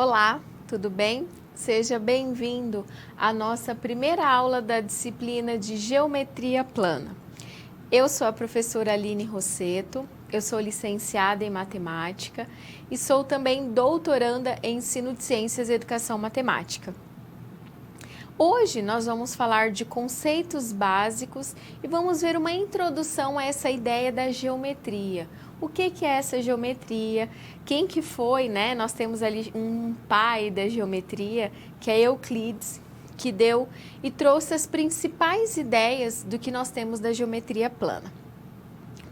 Olá, tudo bem? Seja bem-vindo à nossa primeira aula da disciplina de Geometria Plana. Eu sou a professora Aline Rosseto, eu sou licenciada em Matemática e sou também doutoranda em Ensino de Ciências e Educação Matemática. Hoje nós vamos falar de conceitos básicos e vamos ver uma introdução a essa ideia da geometria. O que é essa geometria? Quem que foi, né? Nós temos ali um pai da geometria, que é Euclides, que deu e trouxe as principais ideias do que nós temos da geometria plana.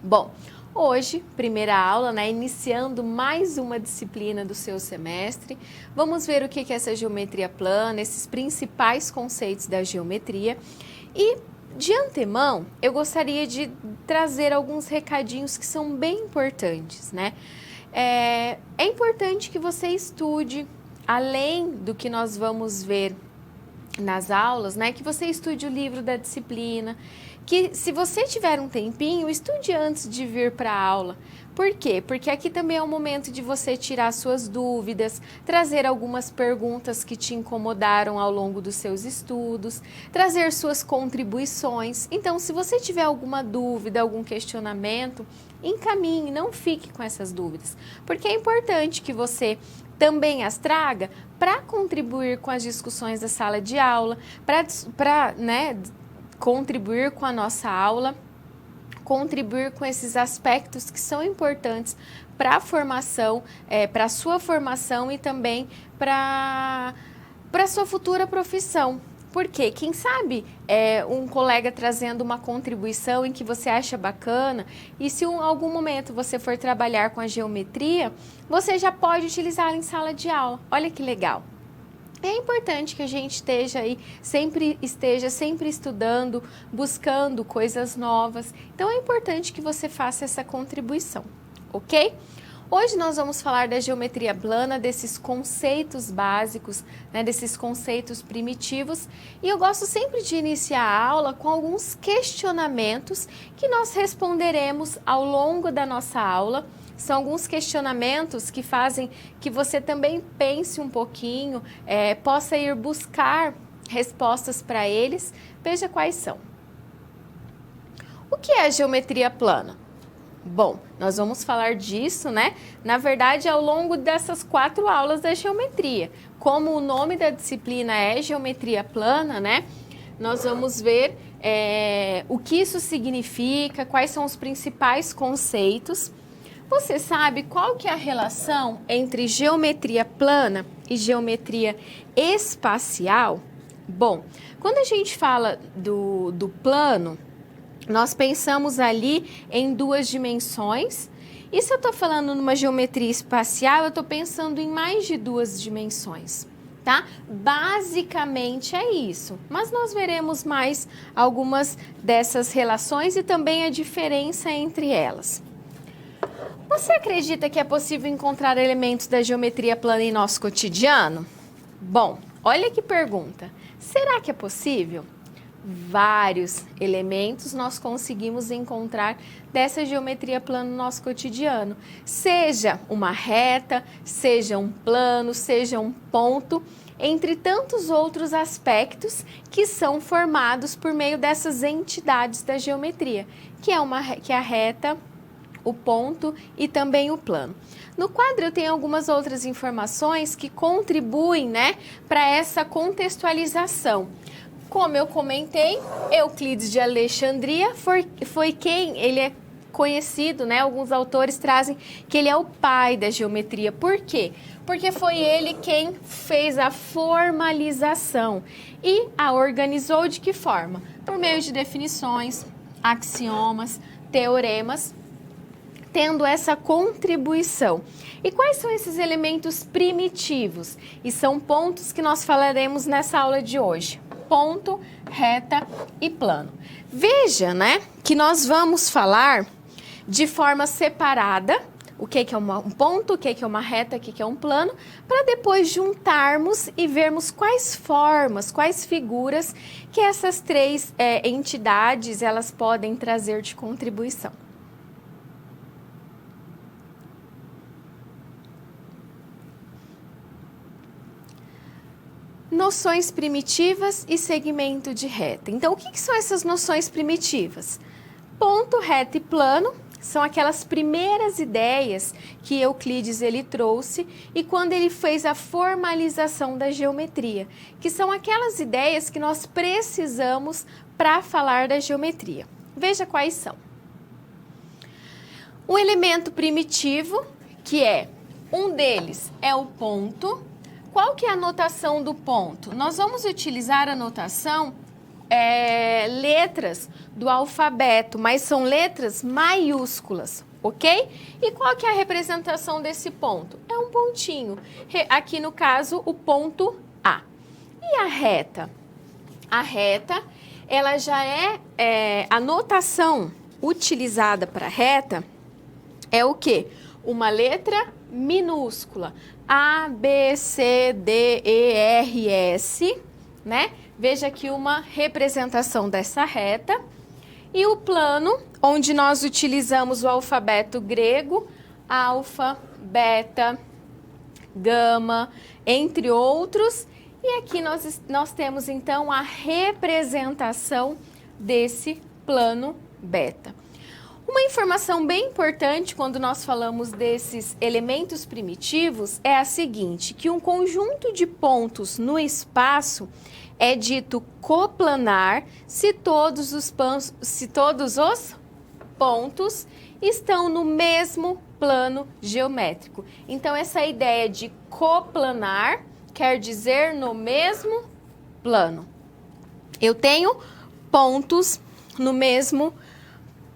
Bom, hoje, primeira aula, né, iniciando mais uma disciplina do seu semestre, vamos ver o que é essa geometria plana, esses principais conceitos da geometria e, de antemão, eu gostaria de trazer alguns recadinhos que são bem importantes, né? É importante que você estude, além do que nós vamos ver nas aulas, né, que você estude o livro da disciplina, que se você tiver um tempinho, estude antes de vir para a aula. Por quê? Porque aqui também é o momento de você tirar suas dúvidas, trazer algumas perguntas que te incomodaram ao longo dos seus estudos, trazer suas contribuições. Então, se você tiver alguma dúvida, algum questionamento, encaminhe, não fique com essas dúvidas, porque é importante que você também as traga para contribuir com as discussões da sala de aula, para contribuir com a nossa aula, contribuir com esses aspectos que são importantes para a formação, para a sua formação e também para a sua futura profissão. Porque, quem sabe, um colega trazendo uma contribuição em que você acha bacana e se em algum momento você for trabalhar com a geometria, você já pode utilizá-la em sala de aula. Olha que legal! É importante que a gente esteja sempre estudando, buscando coisas novas. Então, é importante que você faça essa contribuição, ok? Hoje nós vamos falar da geometria plana, desses conceitos básicos, né, desses conceitos primitivos. E eu gosto sempre de iniciar a aula com alguns questionamentos que nós responderemos ao longo da nossa aula. São alguns questionamentos que fazem que você também pense um pouquinho, possa ir buscar respostas para eles. Veja quais são. O que é a geometria plana? Bom, nós vamos falar disso, né? Na verdade, ao longo dessas 4 aulas da geometria. Como o nome da disciplina é geometria plana, né? Nós vamos ver o que isso significa, quais são os principais conceitos. Você sabe qual que é a relação entre geometria plana e geometria espacial? Bom, quando a gente fala do plano, nós pensamos ali em 2 dimensões. E se eu estou falando numa geometria espacial, eu estou pensando em mais de 2 dimensões, tá? Basicamente é isso, mas nós veremos mais algumas dessas relações e também a diferença entre elas. Você acredita que é possível encontrar elementos da geometria plana em nosso cotidiano? Bom, olha que pergunta. Será que é possível? Vários elementos nós conseguimos encontrar dessa geometria plana no nosso cotidiano. Seja uma reta, seja um plano, seja um ponto, entre tantos outros aspectos que são formados por meio dessas entidades da geometria, que é a reta, o ponto e também o plano. No quadro eu tenho algumas outras informações que contribuem, né, para essa contextualização. Como eu comentei, Euclides de Alexandria foi quem ele é conhecido, né? Alguns autores trazem que ele é o pai da geometria. Por quê? Porque foi ele quem fez a formalização e a organizou de que forma? Por meio de definições, axiomas, teoremas, tendo essa contribuição. E quais são esses elementos primitivos? E são pontos que nós falaremos nessa aula de hoje. Ponto, reta e plano. Veja, né, que nós vamos falar de forma separada o que é um ponto, o que é uma reta, o que é um plano, para depois juntarmos e vermos quais formas, quais figuras que essas 3 entidades elas podem trazer de contribuição. Noções primitivas e segmento de reta. Então, o que são essas noções primitivas? Ponto, reta e plano são aquelas primeiras ideias que Euclides ele trouxe e quando ele fez a formalização da geometria, que são aquelas ideias que nós precisamos para falar da geometria. Veja quais são. Um elemento primitivo, que um deles é o ponto. Qual que é a notação do ponto? Nós vamos utilizar a notação letras do alfabeto, mas são letras maiúsculas, ok? E qual que é a representação desse ponto? É um pontinho. Aqui no caso, o ponto A. E a reta? A reta, ela já a notação utilizada para reta é o quê? Uma letra minúscula. A, B, C, D, E, R, S, né? Veja aqui uma representação dessa reta. E o plano, onde nós utilizamos o alfabeto grego, alfa, beta, gama, entre outros. E aqui nós temos, então, a representação desse plano beta. Uma informação bem importante quando nós falamos desses elementos primitivos é a seguinte, que um conjunto de pontos no espaço é dito coplanar se todos os pontos estão no mesmo plano geométrico. Então, essa ideia de coplanar quer dizer no mesmo plano. Eu tenho pontos no mesmo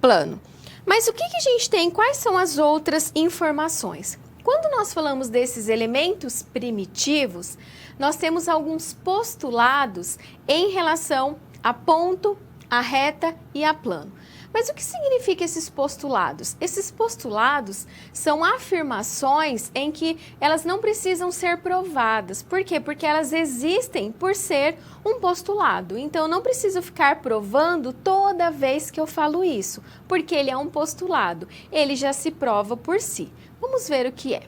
plano. Mas o que a gente tem? Quais são as outras informações? Quando nós falamos desses elementos primitivos, nós temos alguns postulados em relação a ponto, a reta e a plano. Mas o que significa esses postulados? Esses postulados são afirmações em que elas não precisam ser provadas. Por quê? Porque elas existem por ser um postulado. Então, eu não preciso ficar provando toda vez que eu falo isso, porque ele é um postulado. Ele já se prova por si. Vamos ver o que é.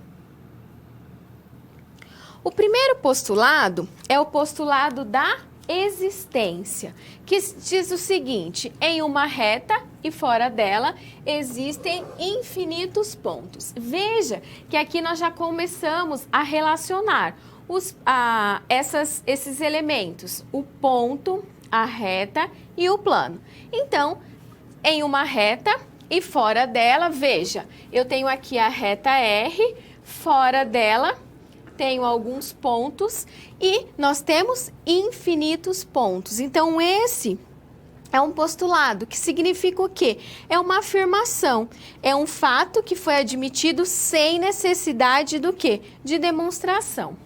O primeiro postulado é o postulado da existência, que diz o seguinte: em uma reta e fora dela existem infinitos pontos. Veja que aqui nós já começamos a relacionar esses elementos, o ponto, a reta e o plano. Então, em uma reta e fora dela, veja, eu tenho aqui a reta R, fora dela tenho alguns pontos e nós temos infinitos pontos. Então, esse é um postulado, que significa o quê? É uma afirmação, é um fato que foi admitido sem necessidade do quê? De demonstração.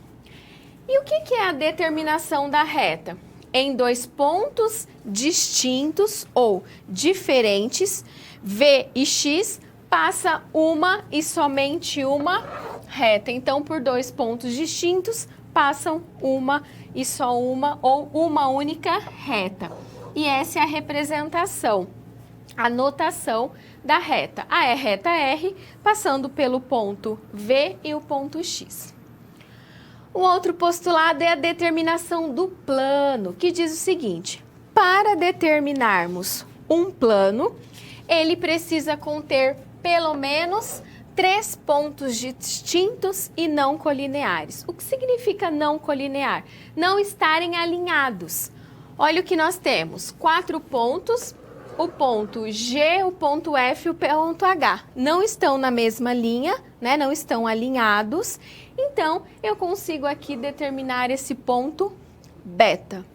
E o que é a determinação da reta? Em dois pontos distintos ou diferentes, V e X, passa uma e somente uma reta. Então, por dois pontos distintos, passam uma e só uma ou uma única reta. E essa é a representação, a notação da reta. A reta R passando pelo ponto V e o ponto X. O outro postulado é a determinação do plano, que diz o seguinte: para determinarmos um plano, ele precisa conter pelo menos 3 pontos distintos e não colineares. O que significa não colinear? Não estarem alinhados. Olha o que nós temos: 4 pontos, o ponto G, o ponto F e o ponto H. Não estão na mesma linha, né? Não estão alinhados. Então, eu consigo aqui determinar esse ponto beta.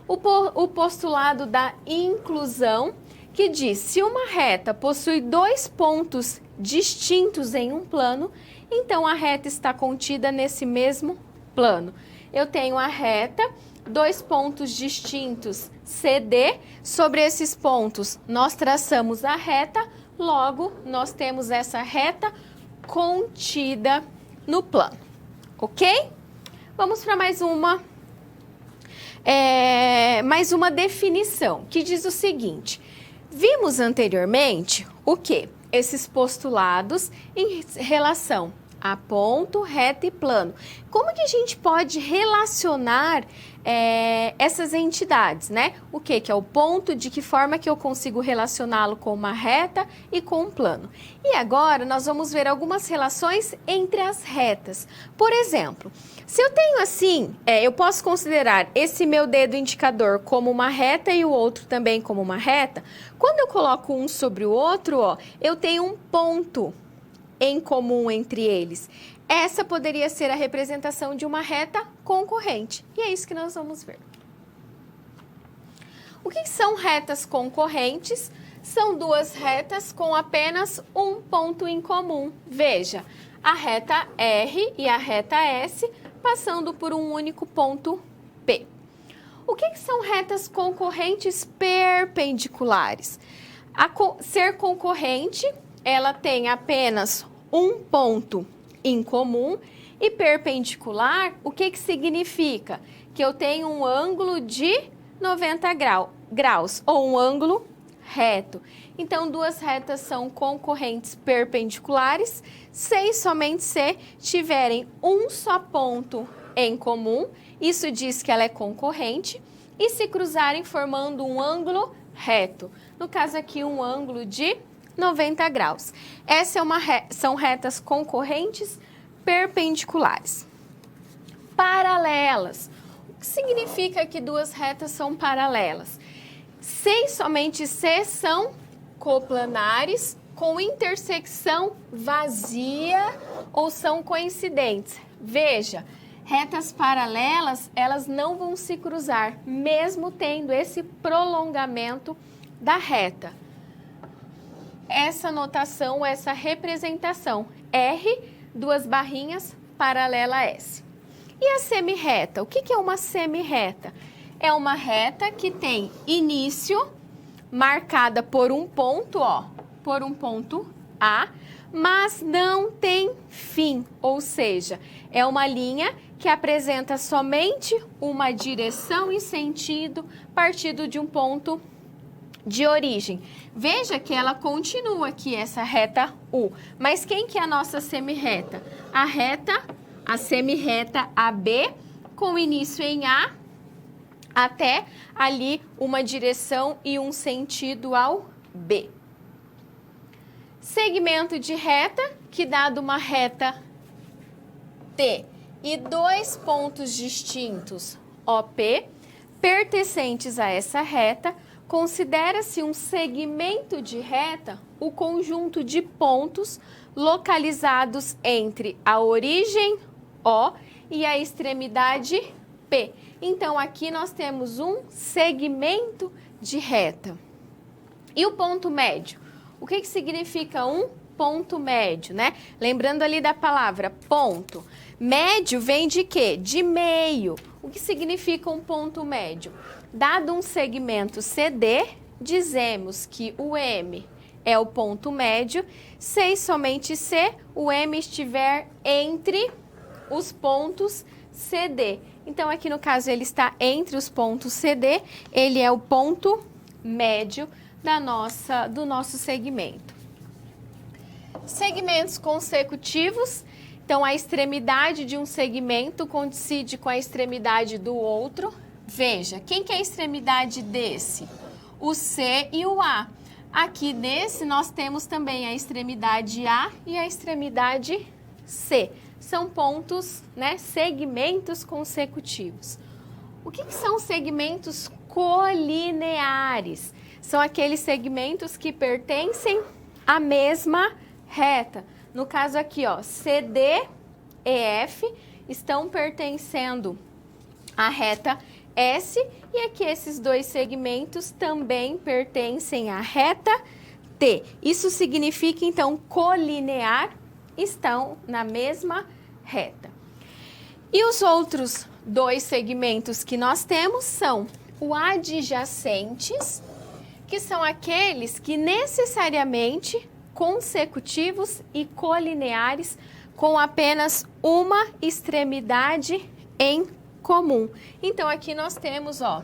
O postulado da inclusão, que diz: se uma reta possui 2 pontos distintos em um plano, então a reta está contida nesse mesmo plano. Eu tenho a reta, 2 pontos distintos CD, sobre esses pontos nós traçamos a reta, logo nós temos essa reta contida no plano, ok? Vamos para mais uma definição, que diz o seguinte: vimos anteriormente o quê? Esses postulados em relação A ponto, reto e plano. Como que a gente pode relacionar essas entidades, né? O que é o ponto, de que forma que eu consigo relacioná-lo com uma reta e com um plano. E agora nós vamos ver algumas relações entre as retas. Por exemplo, se eu tenho assim, eu posso considerar esse meu dedo indicador como uma reta e o outro também como uma reta. Quando eu coloco um sobre o outro, ó, eu tenho um ponto em comum entre eles. Essa poderia ser a representação de uma reta concorrente. E é isso que nós vamos ver. O que são retas concorrentes? São duas retas com apenas um ponto em comum. Veja, a reta R e a reta S passando por um único ponto P. O que são retas concorrentes perpendiculares? Ser concorrente, ela tem apenas um ponto em comum, e perpendicular, o que significa? Que eu tenho um ângulo de 90 graus, ou um ângulo reto. Então, duas retas são concorrentes perpendiculares, somente se tiverem um só ponto em comum, isso diz que ela é concorrente, e se cruzarem formando um ângulo reto. No caso aqui, um ângulo de 90 graus. Essa são retas concorrentes perpendiculares. Paralelas. O que significa que duas retas são paralelas? Se e somente se são coplanares com intersecção vazia ou são coincidentes. Veja, retas paralelas, elas não vão se cruzar, mesmo tendo esse prolongamento da reta. Essa notação, essa representação, R, duas barrinhas, paralela a S. E a semirreta? O que é uma semirreta? É uma reta que tem início marcada por um ponto, ó, por um ponto A, mas não tem fim, ou seja, é uma linha que apresenta somente uma direção e sentido partindo de um ponto de origem. Veja que ela continua aqui, essa reta U. Mas quem que é a nossa semirreta? A semirreta AB, com início em A, até ali uma direção e um sentido ao B. Segmento de reta, que dado uma reta T e dois pontos distintos, OP, pertencentes a essa reta, considera-se um segmento de reta o conjunto de pontos localizados entre a origem O e a extremidade P. Então, aqui nós temos um segmento de reta. E o ponto médio? O que significa um ponto médio, né? Lembrando ali da palavra ponto. Médio vem de quê? De meio. O que significa um ponto médio? Dado um segmento CD, dizemos que o M é o ponto médio, se e somente se o M estiver entre os pontos CD. Então, aqui no caso, ele está entre os pontos CD, ele é o ponto médio do nosso segmento. Segmentos consecutivos. Então, a extremidade de um segmento coincide com a extremidade do outro. Veja, quem que é a extremidade desse? O C e o A. Aqui desse nós temos também a extremidade A e a extremidade C. São pontos, né, segmentos consecutivos. O que são segmentos colineares? São aqueles segmentos que pertencem à mesma reta. No caso aqui, ó, CD e F estão pertencendo à reta S, e aqui esses dois segmentos também pertencem à reta T. Isso significa, então, colinear, estão na mesma reta. E os outros dois segmentos que nós temos são o adjacentes, que são aqueles que necessariamente consecutivos e colineares com apenas uma extremidade em comum. Então, aqui nós temos, ó,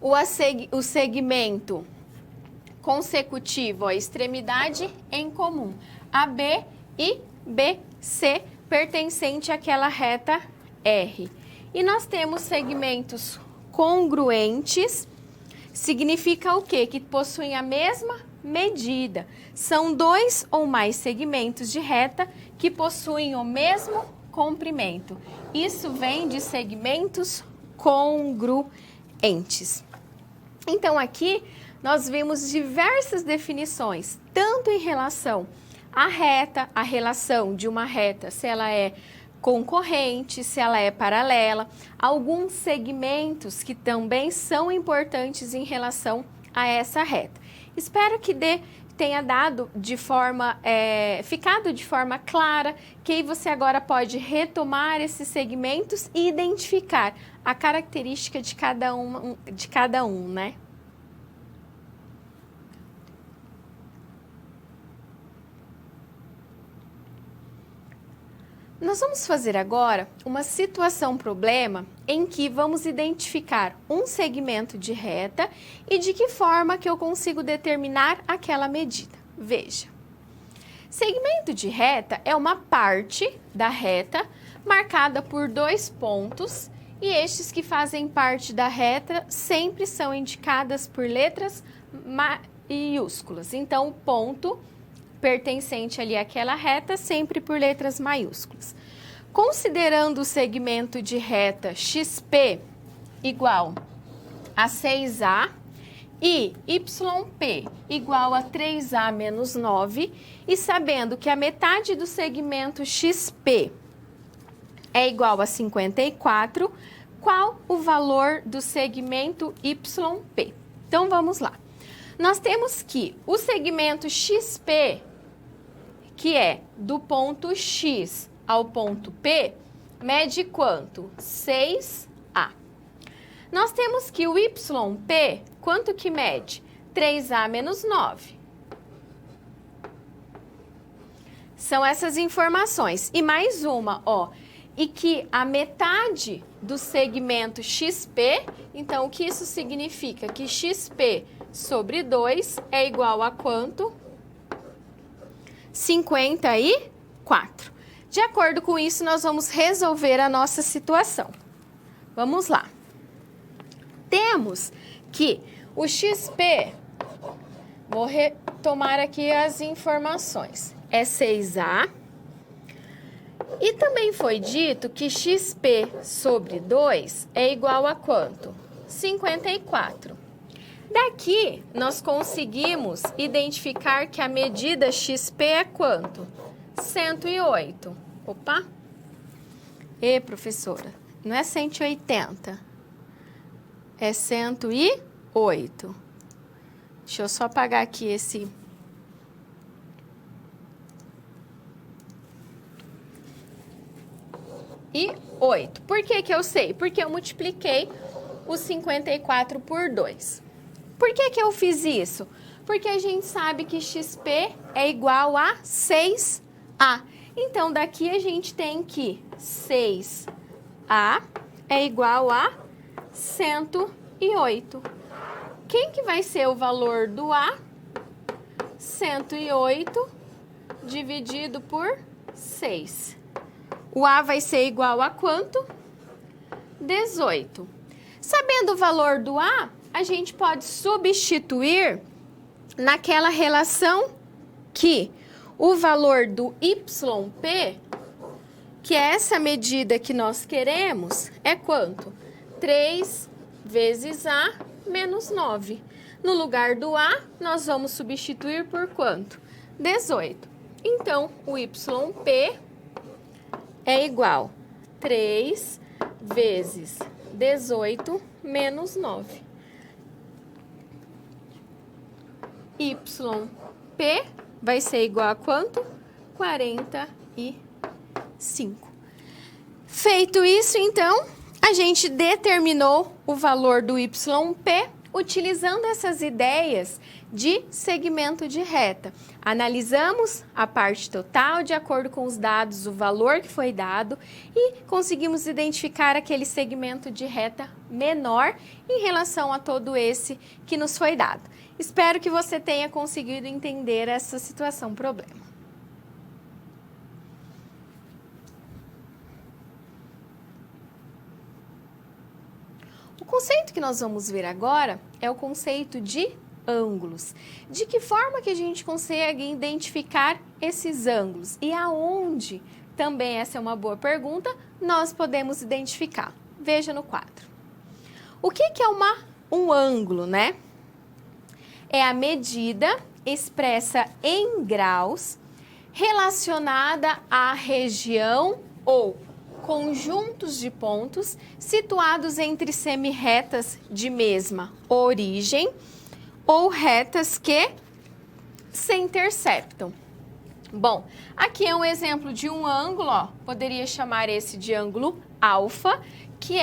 o segmento consecutivo, a extremidade em comum, AB e BC. C pertencente àquela reta R. E nós temos segmentos congruentes, significa o quê? Que possuem a mesma medida. São dois ou mais segmentos de reta que possuem o mesmo comprimento. Isso vem de segmentos congruentes. Então, aqui nós vimos diversas definições, tanto em relação à reta, a relação de uma reta, se ela é concorrente, se ela é paralela, alguns segmentos que também são importantes em relação a essa reta. Espero que tenha dado de forma, ficado de forma clara, que aí você agora pode retomar esses segmentos e identificar a característica de cada um, né? Nós vamos fazer agora uma situação-problema em que vamos identificar um segmento de reta e de que forma que eu consigo determinar aquela medida. Veja, segmento de reta é uma parte da reta marcada por dois pontos e estes que fazem parte da reta sempre são indicadas por letras maiúsculas. Então, o ponto pertencente ali àquela reta, sempre por letras maiúsculas. Considerando o segmento de reta XP igual a 6A e YP igual a 3A menos 9, e sabendo que a metade do segmento XP é igual a 54, qual o valor do segmento YP? Então, vamos lá. Nós temos que o segmento XP, que é do ponto X ao ponto P, mede quanto? 6A. Nós temos que o YP, quanto que mede? 3A menos 9. São essas informações. E mais uma, ó, e que a metade do segmento XP, então o que isso significa? Que XP sobre 2 é igual a quanto? 54. De acordo com isso, nós vamos resolver a nossa situação. Vamos lá. Temos que o XP, vou retomar aqui as informações, é 6A. E também foi dito que XP sobre 2 é igual a quanto? 54. Daqui, nós conseguimos identificar que a medida XP é quanto? 108. Opa! Professora, não é 180, é 108. Deixa eu só apagar aqui esse... E 8. Por que que eu sei? Porque eu multipliquei o 54 por 2. Por que que eu fiz isso? Porque a gente sabe que XP é igual a 6A. Então, daqui a gente tem que 6A é igual a 108. Quem que vai ser o valor do A? 108 dividido por 6. O A vai ser igual a quanto? 18. Sabendo o valor do A, a gente pode substituir naquela relação que o valor do YP, que é essa medida que nós queremos, é quanto? 3 vezes A menos 9. No lugar do A, nós vamos substituir por quanto? 18. Então, o YP é igual a 3 vezes 18 menos 9. YP vai ser igual a quanto? 45. Feito isso, então, a gente determinou o valor do YP utilizando essas ideias de segmento de reta. Analisamos a parte total de acordo com os dados, o valor que foi dado e conseguimos identificar aquele segmento de reta menor em relação a todo esse que nos foi dado. Espero que você tenha conseguido entender essa situação problema. O conceito que nós vamos ver agora é o conceito de ângulos. De que forma que a gente consegue identificar esses ângulos e aonde, também essa é uma boa pergunta, nós podemos identificar. Veja no quadro. O que é um ângulo, né? É a medida expressa em graus relacionada à região ou conjuntos de pontos situados entre semirretas de mesma origem ou retas que se interceptam. Bom, aqui é um exemplo de um ângulo, ó, poderia chamar esse de ângulo alfa, que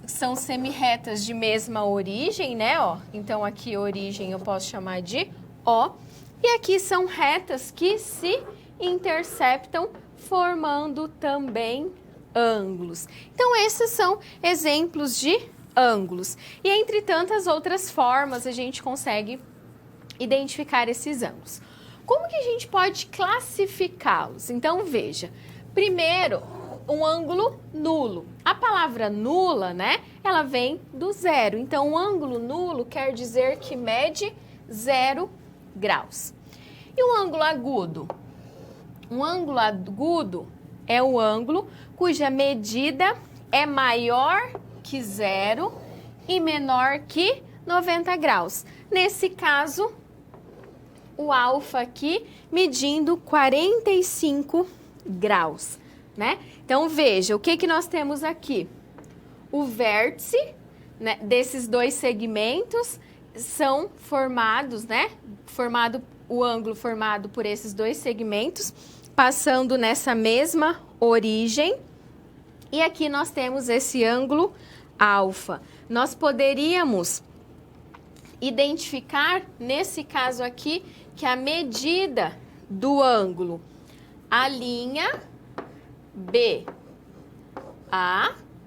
são semirretas de mesma origem, né, ó? Então, aqui origem eu posso chamar de O, e aqui são retas que se interceptam, formando também ângulos. Então, esses são exemplos de ângulos. E entre tantas outras formas, a gente consegue identificar esses ângulos. Como que a gente pode classificá-los? Então, veja. Primeiro, um ângulo nulo. A palavra nula, né? Ela vem do zero. Então, um ângulo nulo quer dizer que mede 0 graus. E um ângulo agudo? Um ângulo agudo é o ângulo cuja medida é maior que 0 e menor que 90 graus. Nesse caso, o alfa aqui medindo 45 graus, né? Então, veja, o que nós temos aqui? O vértice, né, desses dois segmentos são formados, né? O ângulo formado por esses dois segmentos, passando nessa mesma origem. E aqui nós temos esse ângulo alfa. Nós poderíamos identificar, nesse caso aqui, que a medida do ângulo, a linha BA,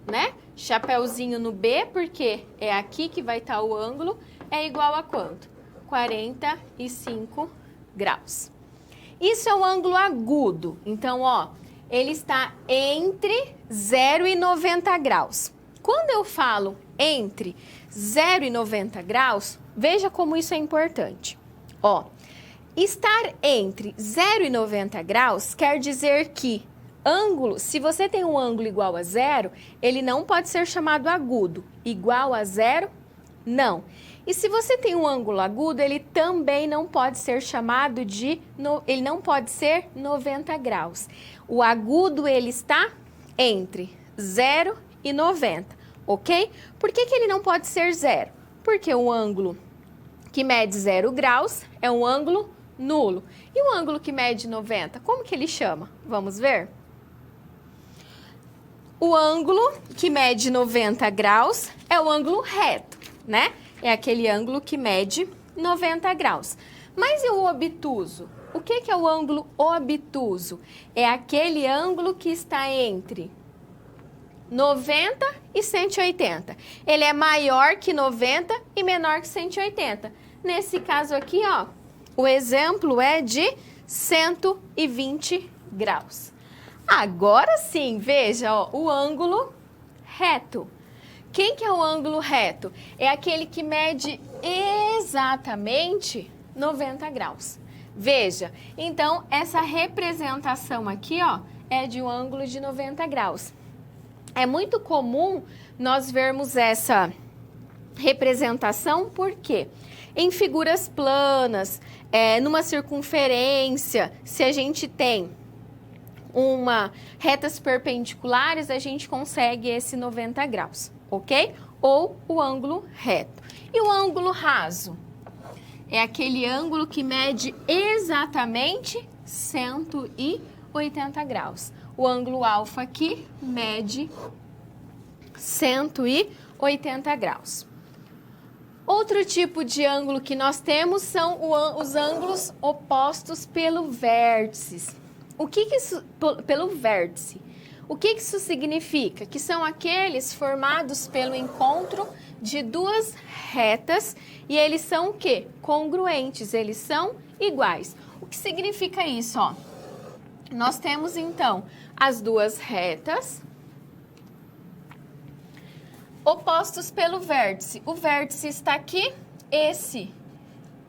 né? Chapeuzinho no B, porque é aqui que vai estar o ângulo, é igual a quanto? 45 graus. Isso é um ângulo agudo. Então, ó, ele está entre 0 e 90 graus. Quando eu falo entre 0 e 90 graus, veja como isso é importante. Ó, estar entre 0 e 90 graus quer dizer que ângulo, se você tem um ângulo igual a 0, ele não pode ser chamado agudo. Igual a 0, não. E se você tem um ângulo agudo, ele também não pode ser chamado de... ele não pode ser 90 graus. O agudo, ele está entre 0 e 90, ok? Por que ele não pode ser 0? Porque o ângulo que mede 0 graus é um ângulo nulo. E o ângulo que mede 90, como que ele chama? Vamos ver? O ângulo que mede 90 graus é o ângulo reto, né? É aquele ângulo que mede 90 graus. Mas e o obtuso? O que é o ângulo obtuso? É aquele ângulo que está entre 90 e 180. Ele é maior que 90 e menor que 180. Nesse caso aqui, ó, o exemplo é de 120 graus. Agora sim, veja, ó, o ângulo reto. Quem que é o ângulo reto? É aquele que mede exatamente 90 graus. Veja, então, essa representação aqui, ó, é de um ângulo de 90 graus. É muito comum nós vermos essa representação, por quê? Em figuras planas, numa circunferência, se a gente tem retas perpendiculares, a gente consegue esse 90 graus, ok? Ou o ângulo reto. E o ângulo raso? É aquele ângulo que mede exatamente 180 graus. O ângulo alfa aqui mede 180 graus. Outro tipo de ângulo que nós temos são os ângulos opostos pelo vértice. Pelo vértice. O que isso significa? Que são aqueles formados pelo encontro de duas retas e eles são o quê? Congruentes, eles são iguais. O que significa isso, ó? Nós temos, então, as duas retas. Opostos pelo vértice. O vértice está aqui, esse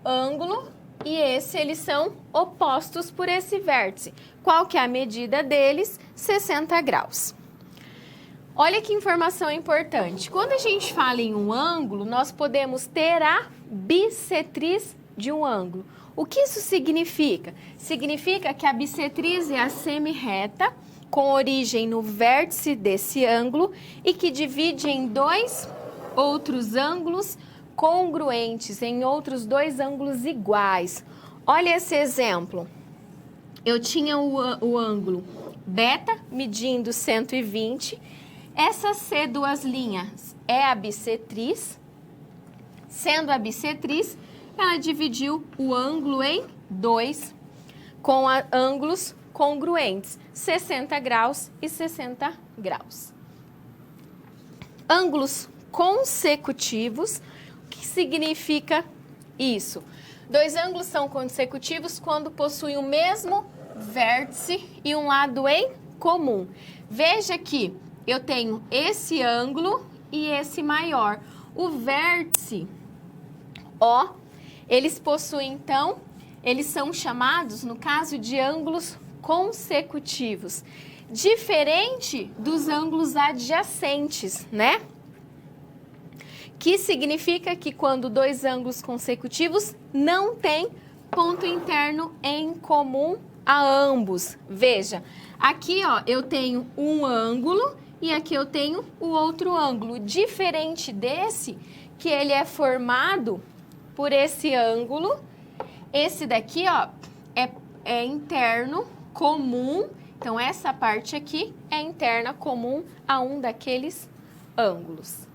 ângulo e esse, eles são opostos por esse vértice. Qual que é a medida deles? 60 graus. Olha que informação importante. Quando a gente fala em um ângulo, nós podemos ter a bissetriz de um ângulo. O que isso significa? Significa que a bissetriz é a semirreta com origem no vértice desse ângulo e que divide em dois outros ângulos congruentes, em outros dois ângulos iguais. Olha esse exemplo. Eu tinha o ângulo beta medindo 120. Essa C duas linhas é a bissetriz. Sendo a bissetriz, ela dividiu o ângulo em dois com ângulos congruentes, 60 graus e 60 graus. Ângulos consecutivos, o que significa isso? Dois ângulos são consecutivos quando possuem o mesmo vértice e um lado em comum. Veja que eu tenho esse ângulo e esse maior. O vértice, ó, eles possuem, então, eles são chamados, no caso, de ângulos consecutivos, diferente dos ângulos adjacentes, né? Que significa que quando dois ângulos consecutivos não têm ponto interno em comum a ambos. Veja, aqui, ó, eu tenho um ângulo e aqui eu tenho o outro ângulo, diferente desse, que ele é formado por esse ângulo. Esse daqui, ó, é interno comum, então essa parte aqui é interna comum a um daqueles ângulos.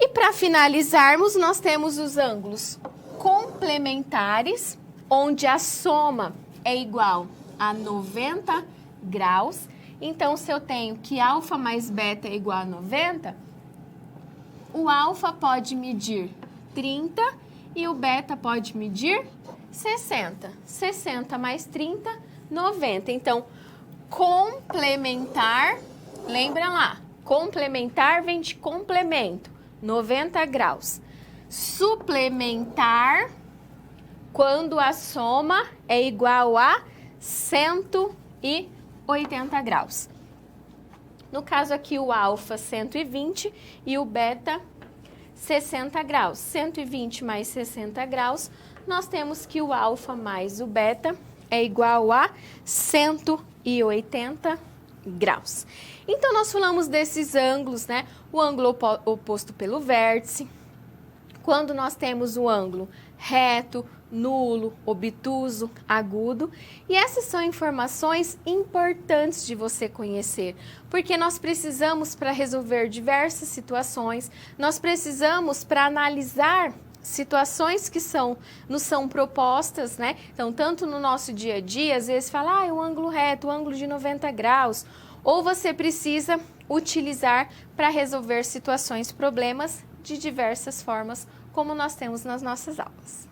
E para finalizarmos, nós temos os ângulos complementares, onde a soma é igual a 90 graus. Então, se eu tenho que alfa mais beta é igual a 90, o alfa pode medir 30 e o beta pode medir 60. 60 mais 30, 90. Então, complementar, lembra lá, complementar vem de complemento, 90 graus. Suplementar, quando a soma é igual a 180 graus. No caso aqui, o alfa 120 e o beta 60 graus. 120 mais 60 graus, nós temos que o alfa mais o beta é igual a 180 graus. Então, nós falamos desses ângulos, né? O ângulo oposto pelo vértice, quando nós temos o ângulo reto, nulo, obtuso, agudo. E essas são informações importantes de você conhecer, porque nós precisamos para resolver diversas situações, nós precisamos para analisar situações que nos são propostas, né? Então, tanto no nosso dia a dia, às vezes fala, o ângulo reto, o ângulo de 90 graus, ou você precisa utilizar para resolver situações, problemas de diversas formas, como nós temos nas nossas aulas.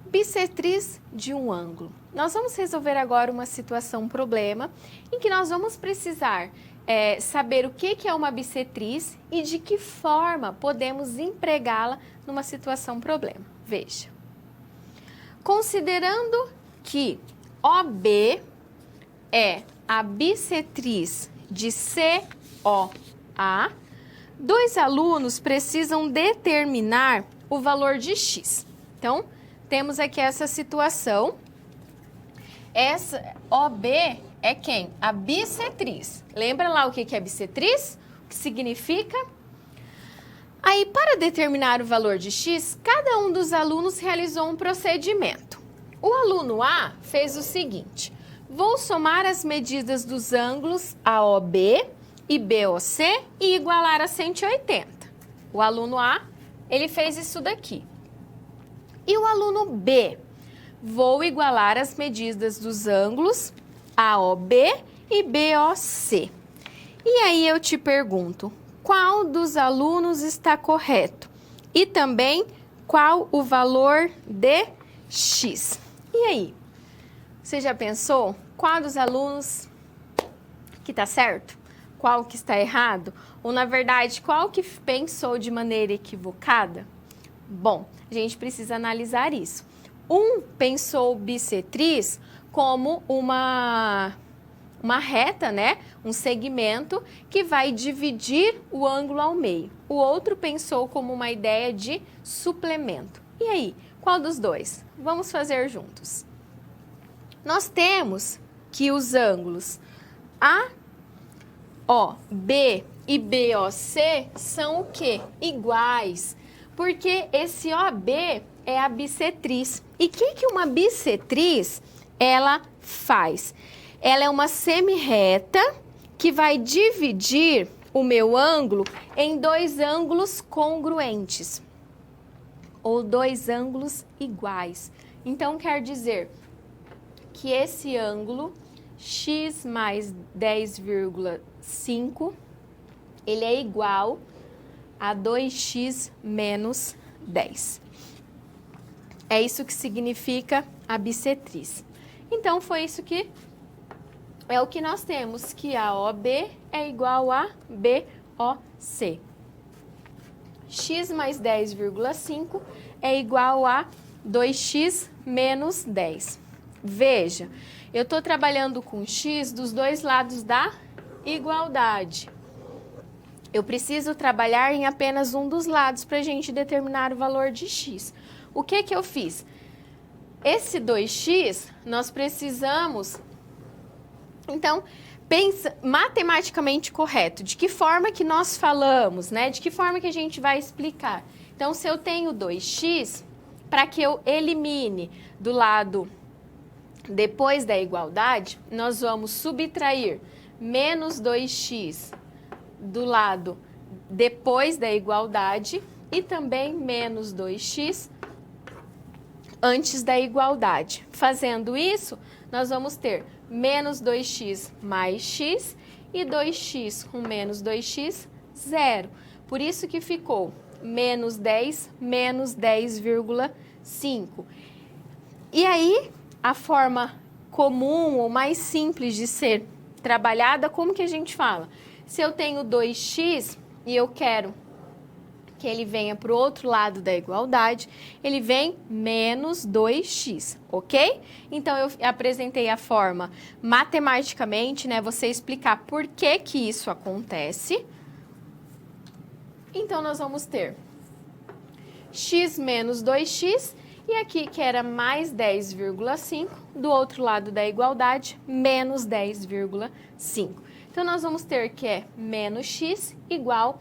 Bissetriz de um ângulo. Nós vamos resolver agora uma situação, problema, em que nós vamos precisar saber o que é uma bissetriz e de que forma podemos empregá-la numa situação, problema. Veja. Considerando que OB é a bissetriz de COA, dois alunos precisam determinar o valor de X. Então, temos aqui essa situação. Essa OB é quem? A bissetriz. Lembra lá o que é bissetriz? O que significa? Aí, para determinar o valor de X, cada um dos alunos realizou um procedimento. O aluno A fez o seguinte: vou somar as medidas dos ângulos AOB e BOC e igualar a 180. O aluno A, ele fez isso daqui. E o aluno B, vou igualar as medidas dos ângulos AOB e BOC. E aí eu te pergunto, qual dos alunos está correto? E também, qual o valor de x. E aí? Você já pensou qual dos alunos que está certo? Qual que está errado? Ou, na verdade, qual que pensou de maneira equivocada? Bom, a gente precisa analisar isso. Um pensou bissetriz como uma reta, né? Um segmento que vai dividir o ângulo ao meio. O outro pensou como uma ideia de suplemento. E aí, qual dos dois? Vamos fazer juntos. Nós temos que os ângulos AOB e BOC são o quê? Iguais. Porque esse OB é a bissetriz. E o que uma bissetriz ela faz? Ela é uma semirreta que vai dividir o meu ângulo em dois ângulos congruentes, ou dois ângulos iguais. Então, quer dizer que esse ângulo x mais 10,5, ele é igual a 2x menos 10. É isso que significa a bissetriz. Então, foi isso que é o que nós temos, que a OB é igual a BOC. X mais 10,5 é igual a 2x menos 10. Veja, eu estou trabalhando com x dos dois lados da igualdade. Eu preciso trabalhar em apenas um dos lados para a gente determinar o valor de x. O que eu fiz? Esse 2x, nós precisamos, então, pensa matematicamente correto. De que forma que nós falamos, né? De que forma que a gente vai explicar? Então, se eu tenho 2x, para que eu elimine do lado depois da igualdade, nós vamos subtrair menos 2x do lado depois da igualdade e também menos 2x antes da igualdade. Fazendo isso, nós vamos ter menos 2x mais x e 2x com menos 2x, zero. Por isso que ficou menos 10, menos 10,5. E aí, a forma comum ou mais simples de ser trabalhada, como que a gente fala? Se eu tenho 2x e eu quero que ele venha para o outro lado da igualdade, ele vem menos 2x, ok? Então, eu apresentei a forma matematicamente, né? Você explicar por que que isso acontece. Então, nós vamos ter x menos 2x, e aqui que era mais 10,5, do outro lado da igualdade, menos 10,5. Então, nós vamos ter que é menos x igual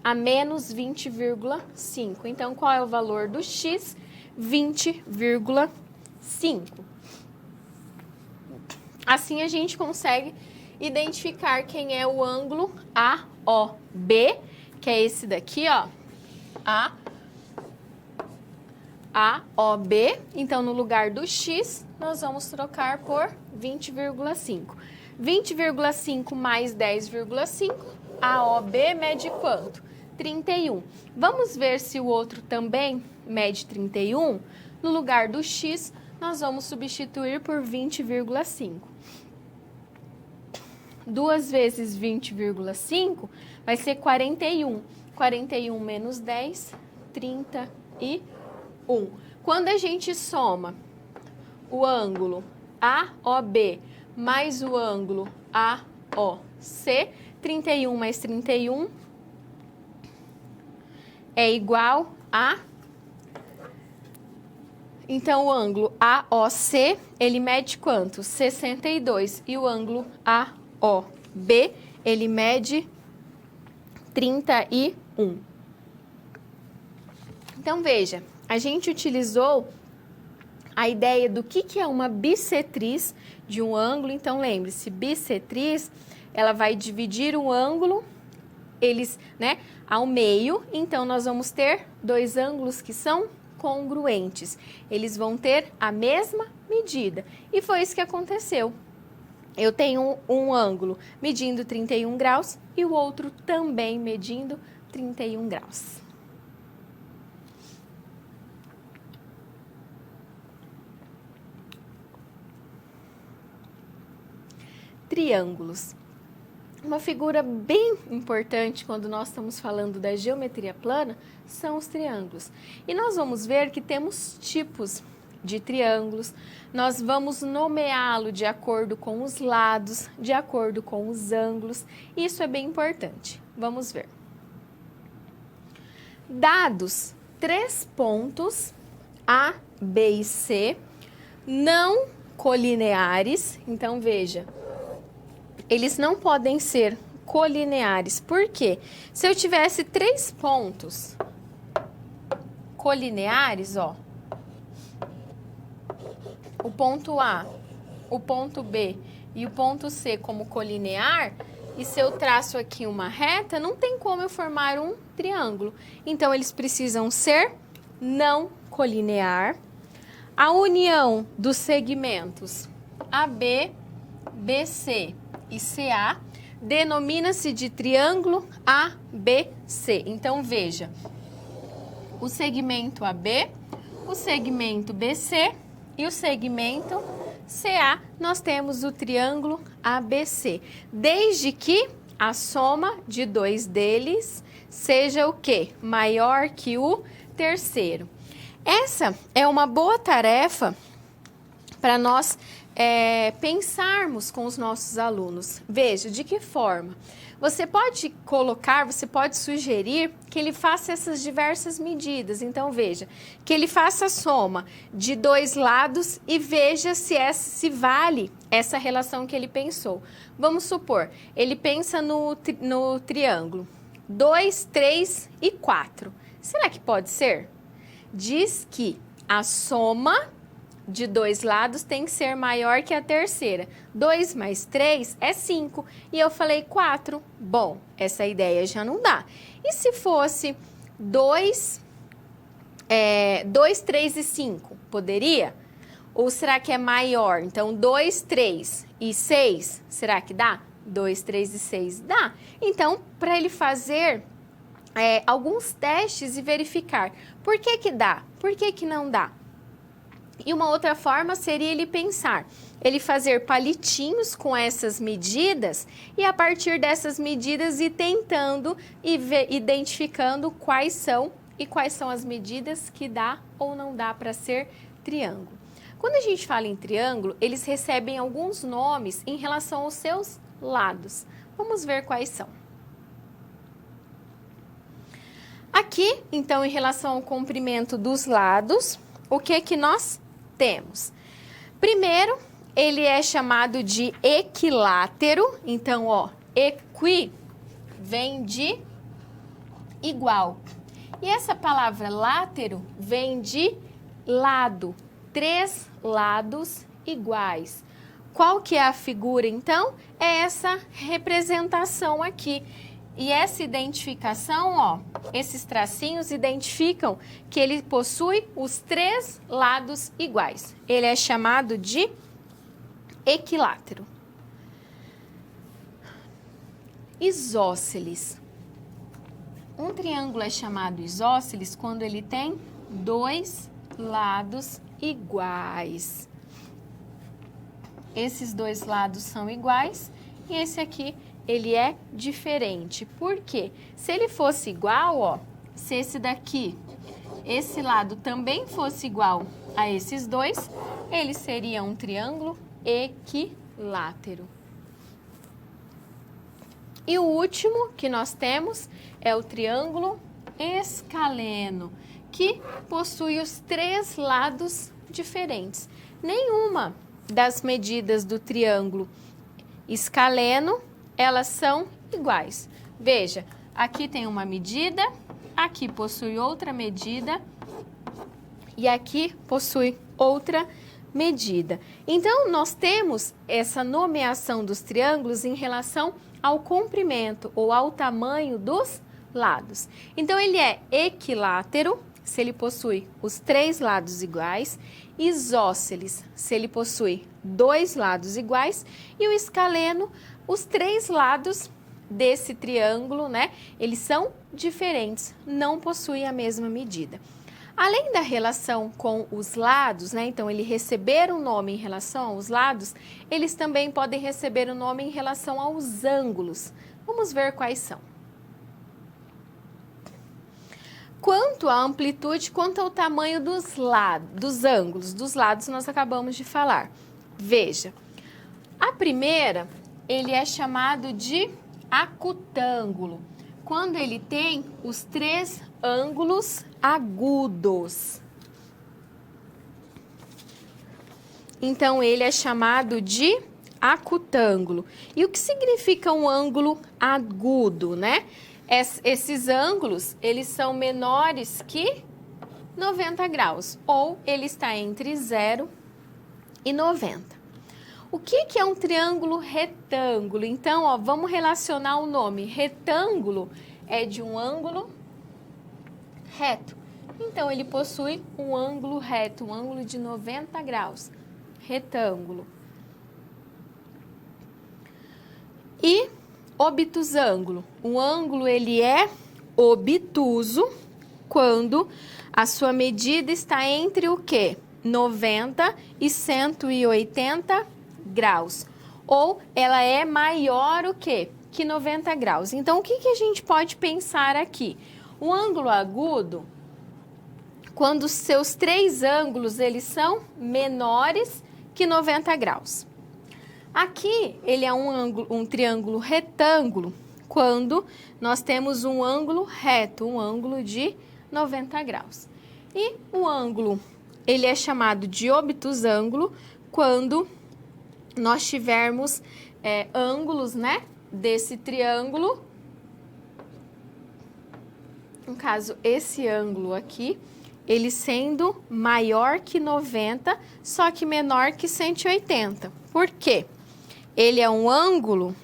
a menos 20,5. Então, qual é o valor do x? 20,5. Assim, a gente consegue identificar quem é o ângulo AOB, que é esse daqui, ó, AOB. Então, no lugar do x, nós vamos trocar por 20,5. 20,5 mais 10,5, AOB mede quanto? 31. Vamos ver se o outro também mede 31. No lugar do x, nós vamos substituir por 20,5. 2 vezes 20,5 vai ser 41. 41 menos 10, 31. Quando a gente soma o ângulo AOB mais o ângulo AOC, 31 mais 31 é igual a... Então, o ângulo AOC, ele mede quanto? 62. E o ângulo AOB, ele mede 31. Então, veja, a gente utilizou a ideia do que é uma bissetriz de um ângulo. Então, lembre-se, bissetriz, ela vai dividir um ângulo, eles, né, ao meio. Então, nós vamos ter dois ângulos que são congruentes. Eles vão ter a mesma medida. E foi isso que aconteceu. Eu tenho um ângulo medindo 31 graus e o outro também medindo 31 graus. triângulos. Uma figura bem importante quando nós estamos falando da geometria plana são os triângulos. E nós vamos ver que temos tipos de triângulos, nós vamos nomeá-lo de acordo com os lados, de acordo com os ângulos. Isso é bem importante. Vamos ver. Dados 3 pontos A, B e C, não colineares, então veja, eles não podem ser colineares. Por quê? Se eu tivesse 3 pontos colineares, ó, o ponto A, o ponto B e o ponto C como colinear, e se eu traço aqui uma reta, não tem como eu formar um triângulo. Então, eles precisam ser não colinear. A união dos segmentos AB, BC e CA denomina-se de triângulo ABC. Então, veja, o segmento AB, o segmento BC e o segmento CA, nós temos o triângulo ABC, desde que a soma de 2 deles seja o quê? Maior que o terceiro. Essa é uma boa tarefa para nós pensarmos com os nossos alunos. Veja, de que forma? Você pode colocar, você pode sugerir que ele faça essas diversas medidas. Então, veja, que ele faça a soma de 2 lados e veja se vale essa relação que ele pensou. Vamos supor, ele pensa no triângulo 2, 3 e 4. Será que pode ser? Diz que a soma de 2 lados tem que ser maior que a terceira. 2 mais 3 é 5. E eu falei 4. Bom, essa ideia já não dá. E se fosse 2, 3 e 5? Poderia? Ou será que é maior? Então, 2, 3 e 6, será que dá? 2, 3 e 6 dá. Então, para ele fazer alguns testes e verificar por que que dá, por que que não dá. E uma outra forma seria ele pensar, ele fazer palitinhos com essas medidas e a partir dessas medidas ir tentando e identificando quais são as medidas que dá ou não dá para ser triângulo. Quando a gente fala em triângulo, eles recebem alguns nomes em relação aos seus lados. Vamos ver quais são. Aqui, então, em relação ao comprimento dos lados, o que que nós temos? Primeiro, ele é chamado de equilátero. Então, ó, equi vem de igual. E essa palavra látero vem de lado. 3 lados iguais. Qual que é a figura, então? É essa representação aqui. E essa identificação, ó, esses tracinhos identificam que ele possui os 3 lados iguais. Ele é chamado de equilátero. Isósceles. Um triângulo é chamado isósceles quando ele tem 2 lados iguais. Esses 2 lados são iguais e esse aqui ele é diferente. Por quê? Se ele fosse igual, ó, se esse daqui, esse lado também fosse igual a esses 2, ele seria um triângulo equilátero. E o último que nós temos é o triângulo escaleno, que possui os 3 lados diferentes. Nenhuma das medidas do triângulo escaleno elas são iguais. Veja, aqui tem uma medida, aqui possui outra medida e aqui possui outra medida. Então, nós temos essa nomeação dos triângulos em relação ao comprimento ou ao tamanho dos lados. Então, ele é equilátero, se ele possui os 3 lados iguais, isósceles, se ele possui 2 lados iguais, e o escaleno, os 3 lados desse triângulo, né? Eles são diferentes, não possuem a mesma medida. Além da relação com os lados, né? Então, ele receber um nome em relação aos lados, eles também podem receber um nome em relação aos ângulos. Vamos ver quais são. Quanto à amplitude, quanto ao tamanho dos lados, dos ângulos, dos lados nós acabamos de falar. Veja, a primeira, ele é chamado de acutângulo, quando ele tem os 3 ângulos agudos. Então, ele é chamado de acutângulo. E o que significa um ângulo agudo, né? Esses ângulos, eles são menores que 90 graus, ou ele está entre 0 e 90. O que é um triângulo retângulo? Então, ó, vamos relacionar o nome. Retângulo é de um ângulo reto. Então, ele possui um ângulo reto, um ângulo de 90 graus. Retângulo. E obtusângulo. O ângulo, ele é obtuso quando a sua medida está entre o quê? 90 e 180 graus. Ou ela é maior o quê? Que 90 graus. Então, o que a gente pode pensar aqui? O ângulo agudo, quando os seus 3 ângulos, eles são menores que 90 graus. Aqui, ele é um triângulo retângulo, quando nós temos um ângulo reto, um ângulo de 90 graus. E o ângulo, ele é chamado de obtusângulo, quando nós tivermos ângulos, né, desse triângulo. No caso, esse ângulo aqui, ele sendo maior que 90, só que menor que 180. Por quê? Ele é um ângulo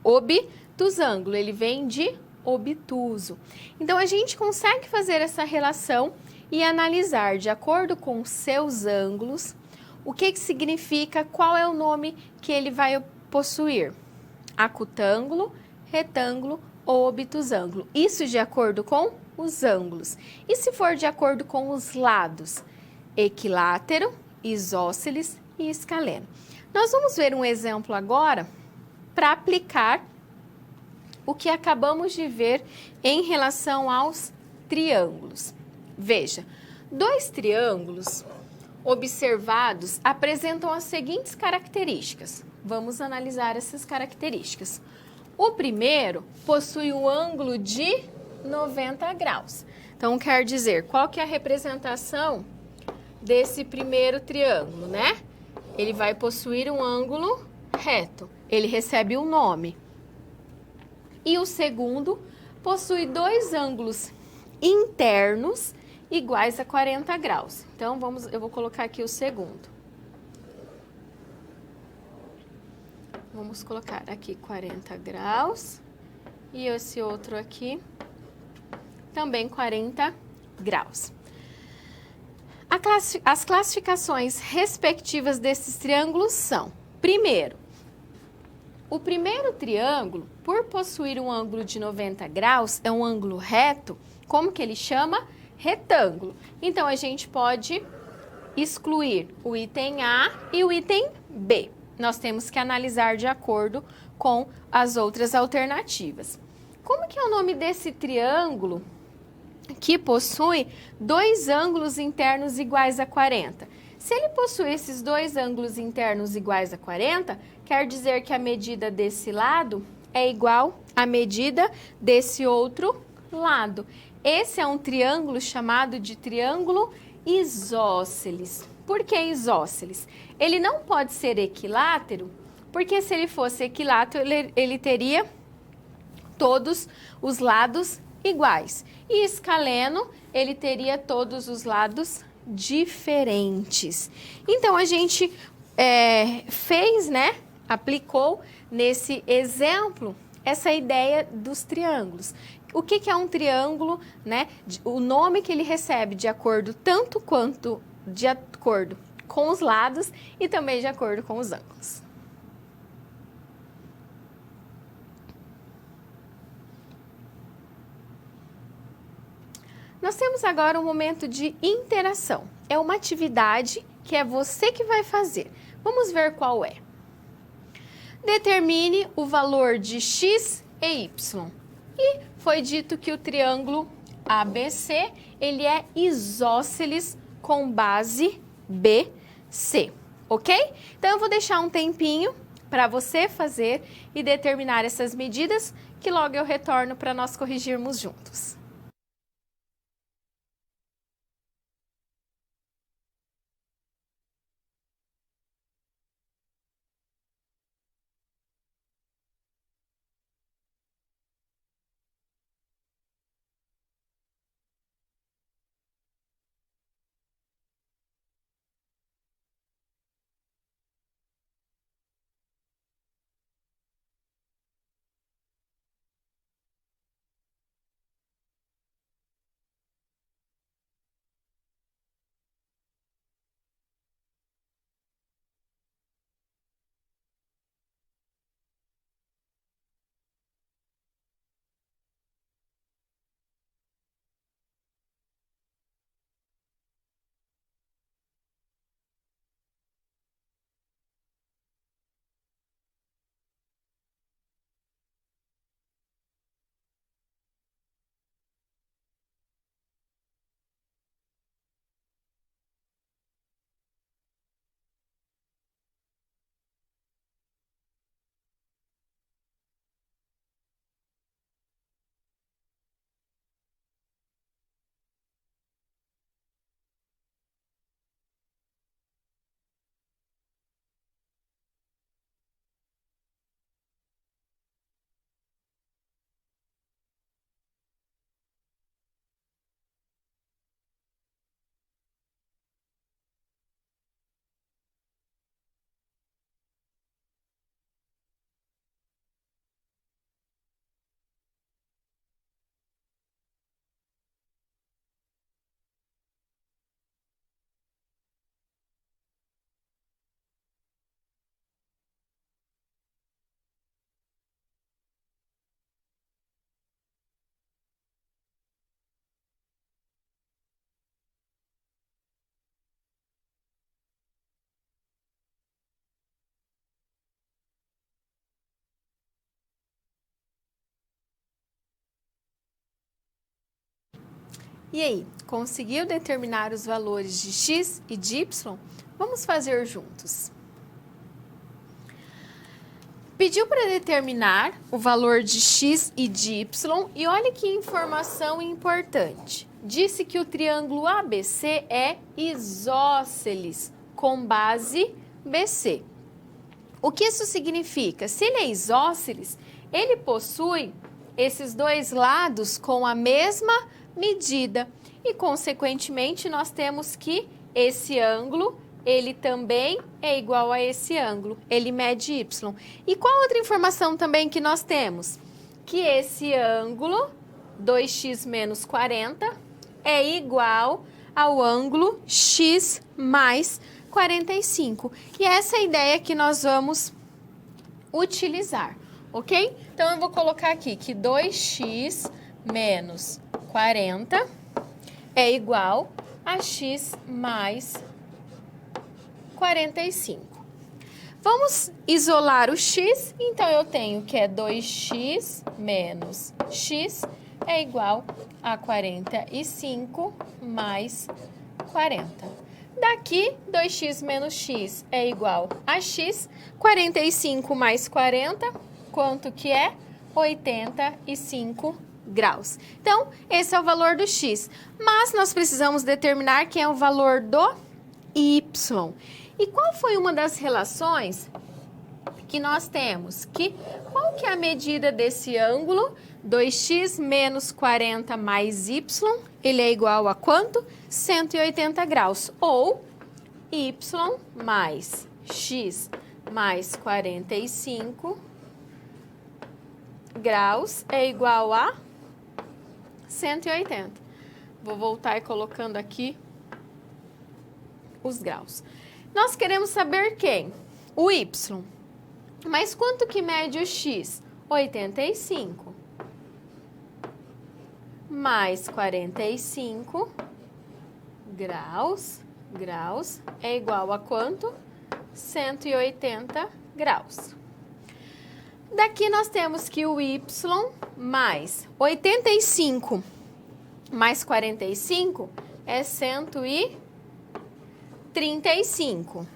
obtusângulo, ele vem de obtuso. Então, a gente consegue fazer essa relação e analisar, de acordo com os seus ângulos, o que significa, qual é o nome que ele vai possuir. Acutângulo, retângulo ou obtusângulo. Isso de acordo com os ângulos. E se for de acordo com os lados? Equilátero, isósceles e escaleno. Nós vamos ver um exemplo agora para aplicar o que acabamos de ver em relação aos triângulos. Veja, 2 triângulos observados apresentam as seguintes características. Vamos analisar essas características. O primeiro possui um ângulo de 90 graus. Então, quer dizer, qual que é a representação desse primeiro triângulo, né? Ele vai possuir um ângulo reto. Ele recebe um nome. E o segundo possui 2 ângulos internos iguais a 40 graus. Então, eu vou colocar aqui o segundo. Vamos colocar aqui 40 graus. E esse outro aqui, também 40 graus. As classificações respectivas desses triângulos são: primeiro, o primeiro triângulo, por possuir um ângulo de 90 graus, é um ângulo reto, como que ele chama? Retângulo. Então, a gente pode excluir o item A e o item B. Nós temos que analisar de acordo com as outras alternativas. Como que é o nome desse triângulo que possui 2 ângulos internos iguais a 40? Se ele possui esses 2 ângulos internos iguais a 40, quer dizer que a medida desse lado é igual à medida desse outro lado. Esse é um triângulo chamado de triângulo isósceles. Por que isósceles? Ele não pode ser equilátero, porque se ele fosse equilátero, ele teria todos os lados iguais. E escaleno, ele teria todos os lados diferentes. Então, a gente fez, né? Aplicou nesse exemplo essa ideia dos triângulos. O que é um triângulo, né? O nome que ele recebe de acordo tanto quanto de acordo com os lados e também de acordo com os ângulos. Nós temos agora um momento de interação. É uma atividade que é você que vai fazer. Vamos ver qual é. Determine o valor de x e y. E foi dito que o triângulo ABC, ele é isósceles com base BC, ok? Então, eu vou deixar um tempinho para você fazer e determinar essas medidas, que logo eu retorno para nós corrigirmos juntos. E aí, conseguiu determinar os valores de x e de y? Vamos fazer juntos. Pediu para determinar o valor de x e de y e olha que informação importante. Disse que o triângulo ABC é isósceles com base BC. O que isso significa? Se ele é isósceles, ele possui esses dois lados com a mesma medida e, consequentemente, nós temos que esse ângulo, ele também é igual a esse ângulo, ele mede y. E qual outra informação também que nós temos? Que esse ângulo, 2x menos 40, é igual ao ângulo x mais 45. E essa é a ideia que nós vamos utilizar, ok? Então, eu vou colocar aqui que 2x menos 40 é igual a x mais 45. Vamos isolar o x, então eu tenho que é 2x menos x é igual a 45 mais 40. Daqui, 2x menos x é igual a x, 45 mais 40, quanto que é? 85 graus. Então, esse é o valor do x. Mas nós precisamos determinar quem é o valor do y. E qual foi uma das relações que nós temos? Qual que é a medida desse ângulo? 2x menos 40 mais y, ele é igual a quanto? 180 graus. Ou y mais x mais 45 graus é igual a 180. Vou voltar e colocando aqui os graus. Nós queremos saber quem? O y. Mas quanto que mede o x? 85. mais 45 graus é igual a quanto? 180 graus. Daqui nós temos que o y mais 85 mais 45 é 135.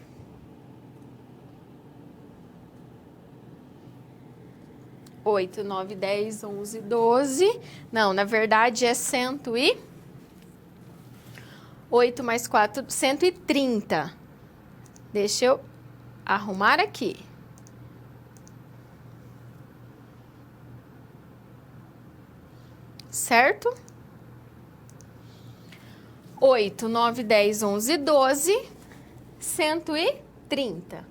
Oito, 9, 10, 11, 12. Não, na verdade é 8 mais 4, 130. Deixa eu arrumar aqui. Certo? 8, 9, 10, 11, 12, 130,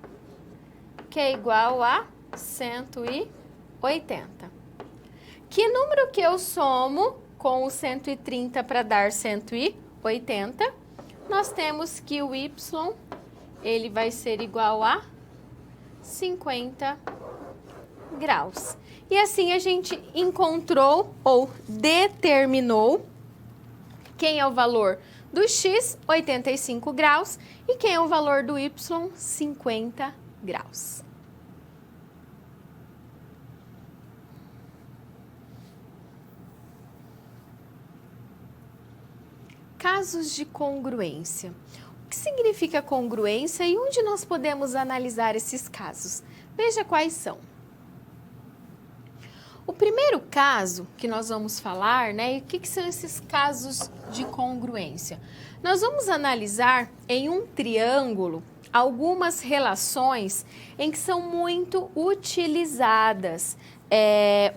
que é igual a 180. Que número que eu somo com o 130 para dar 180? Nós temos que o y, ele vai ser igual a 50 graus. E assim a gente encontrou ou determinou quem é o valor do x, 85 graus, e quem é o valor do y, 50 graus. Casos de congruência. O que significa congruência e onde nós podemos analisar esses casos? Veja quais são. O primeiro caso que nós vamos falar, né, e o que são esses casos de congruência? Nós vamos analisar em um triângulo algumas relações em que são muito utilizadas.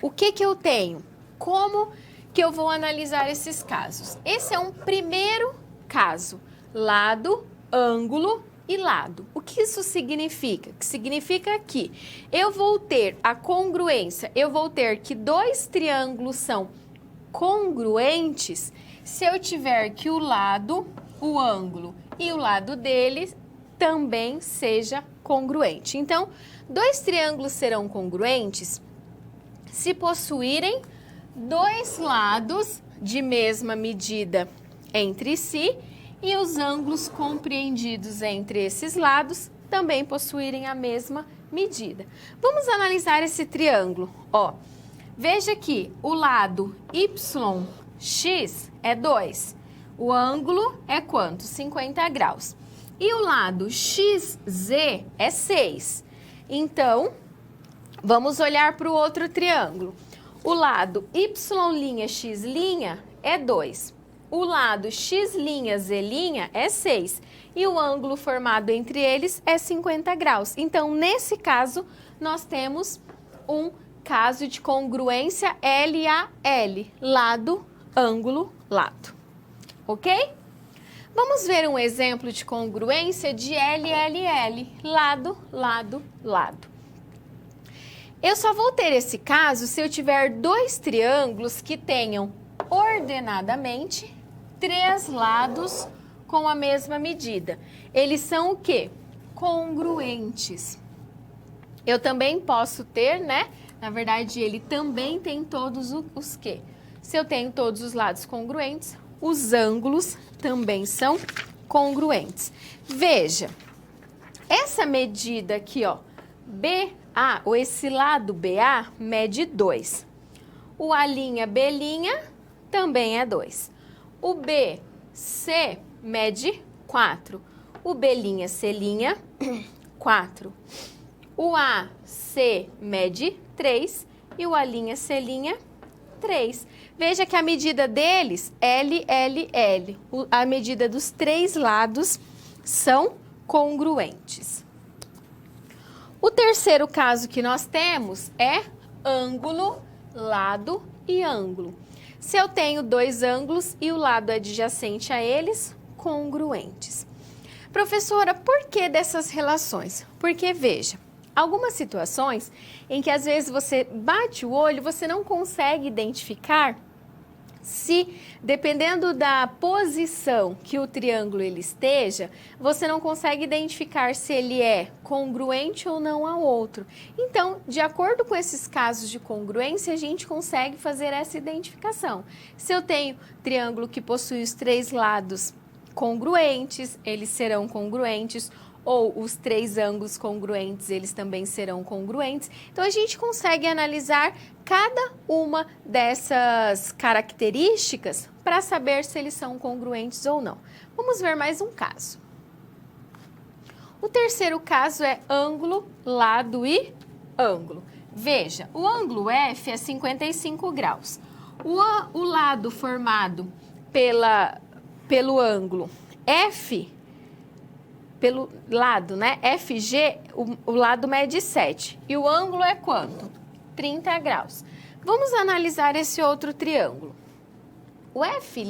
O que eu tenho? Como que eu vou analisar esses casos? Esse é um primeiro caso, lado, ângulo e lado. O que isso significa? Que significa que eu vou ter a congruência, eu vou ter que dois triângulos são congruentes se eu tiver que o lado, o ângulo e o lado deles também seja congruente. Então, dois triângulos serão congruentes se possuírem dois lados de mesma medida entre si e os ângulos compreendidos entre esses lados também possuírem a mesma medida. Vamos analisar esse triângulo. Ó, veja que o lado YX é 2. O ângulo é quanto? 50 graus. E o lado XZ é 6. Então, vamos olhar para o outro triângulo. O lado y'X' é 2. O lado x'Z' é 6. E o ângulo formado entre eles é 50 graus. Então, nesse caso, nós temos um caso de congruência LAL. Lado, ângulo, lado. Ok? Vamos ver um exemplo de congruência de LLL. Lado, lado, lado. Eu só vou ter esse caso se eu tiver dois triângulos que tenham ordenadamente 3 lados com a mesma medida. Eles são o quê? Congruentes. Eu também posso ter, né? Na verdade, ele também tem todos os quê? Se eu tenho todos os lados congruentes, os ângulos também são congruentes. Veja, essa medida aqui, ó, BA, ou esse lado BA, mede 2. O A'B' também é 2. O BC mede 4. O B'C', 4. O AC mede 3 e o A'C', 3. Veja que a medida deles, LLL, a medida dos 3 lados são congruentes. O terceiro caso que nós temos é ângulo, lado e ângulo. Se eu tenho dois ângulos e o lado adjacente a eles, congruentes. Professora, por que dessas relações? Porque, veja, algumas situações em que às vezes você bate o olho, você não consegue identificar Se, dependendo da posição que o triângulo ele esteja, você não consegue identificar se ele é congruente ou não ao outro. Então, de acordo com esses casos de congruência, a gente consegue fazer essa identificação. Se eu tenho triângulo que possui os 3 lados congruentes, eles serão congruentes, ou os 3 ângulos congruentes, eles também serão congruentes. Então, a gente consegue analisar cada uma dessas características para saber se eles são congruentes ou não. Vamos ver mais um caso. O terceiro caso é ângulo, lado e ângulo. Veja, o ângulo F é 55 graus. O lado formado pelo ângulo F, pelo lado, né? FG, o lado mede 7. E o ângulo é quanto? 30 graus. Vamos analisar esse outro triângulo. O F'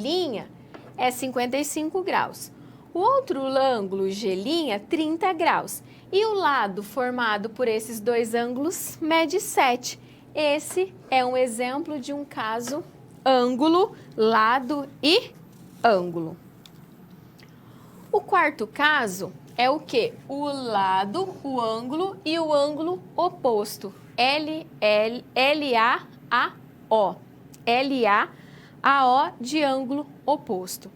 é 55 graus. O outro ângulo G', 30 graus. E o lado formado por esses 2 ângulos mede 7. Esse é um exemplo de um caso ângulo, lado e ângulo. O quarto caso é o quê? O lado, o ângulo e o ângulo oposto. LAAO. LAAO de ângulo oposto.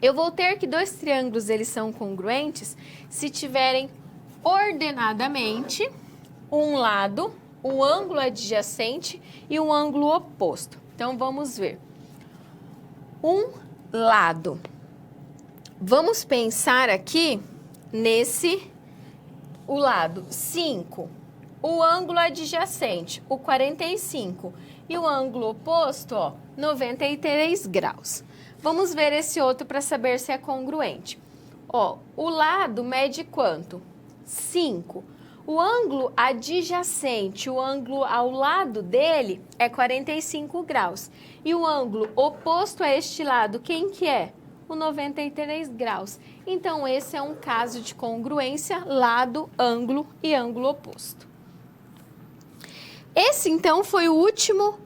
Eu vou ter que 2 triângulos eles são congruentes se tiverem ordenadamente um lado, um ângulo adjacente e um ângulo oposto. Então, vamos ver. Um lado. Vamos pensar aqui o lado 5, o ângulo adjacente, o 45, e o ângulo oposto, ó, 93 graus. Vamos ver esse outro para saber se é congruente. Ó, o lado mede quanto? 5. O ângulo adjacente, o ângulo ao lado dele é 45 graus. E o ângulo oposto a este lado, quem que é? O 93 graus. Então, esse é um caso de congruência, lado, ângulo e ângulo oposto. Esse, então, foi o último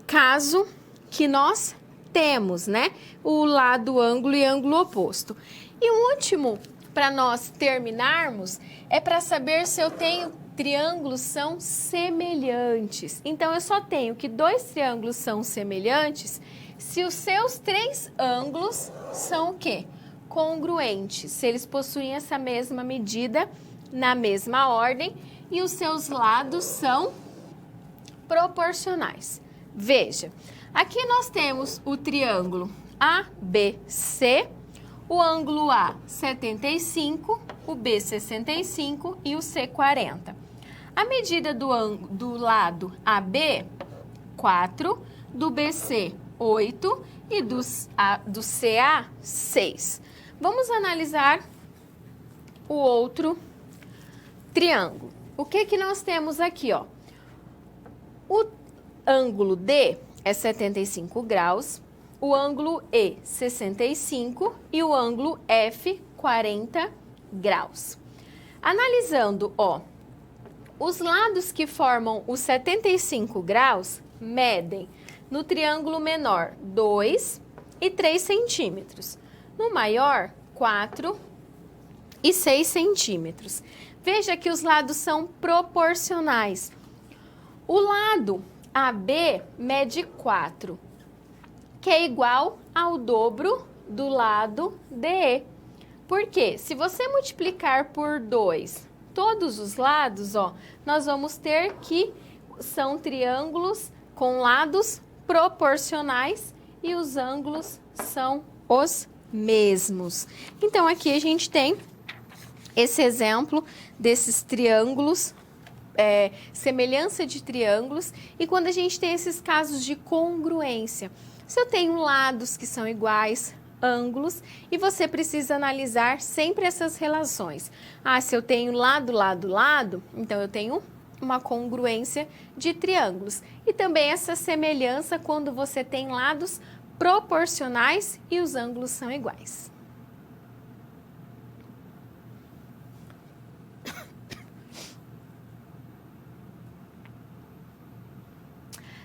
caso que nós temos, né? O lado, ângulo e ângulo oposto. E o último, para nós terminarmos, é para saber se eu tenho triângulos são semelhantes. Então, eu só tenho que 2 triângulos são semelhantes se os seus 3 ângulos são o quê? Congruentes. Se eles possuem essa mesma medida, na mesma ordem, e os seus lados são proporcionais. Veja, aqui nós temos o triângulo ABC, o ângulo A 75, o B 65 e o C 40. A medida do lado AB, 4, do BC, 8 e do CA, 6. Vamos analisar o outro triângulo. O que que nós temos aqui, ó? O ângulo D é 75 graus, o ângulo E 65 e o ângulo F 40 graus. Analisando, ó, os lados que formam os 75 graus medem no triângulo menor 2 e 3 centímetros, no maior 4 e 6 centímetros. Veja que os lados são proporcionais. O lado AB mede 4, que é igual ao dobro do lado DE. Por quê? Se você multiplicar por 2 todos os lados, ó, nós vamos ter que são triângulos com lados proporcionais e os ângulos são os mesmos. Então, aqui a gente tem esse exemplo desses triângulos, semelhança de triângulos, e quando a gente tem esses casos de congruência. Se eu tenho lados que são iguais, ângulos, e você precisa analisar sempre essas relações. Ah, se eu tenho lado, lado, lado, então eu tenho uma congruência de triângulos. E também essa semelhança quando você tem lados proporcionais e os ângulos são iguais.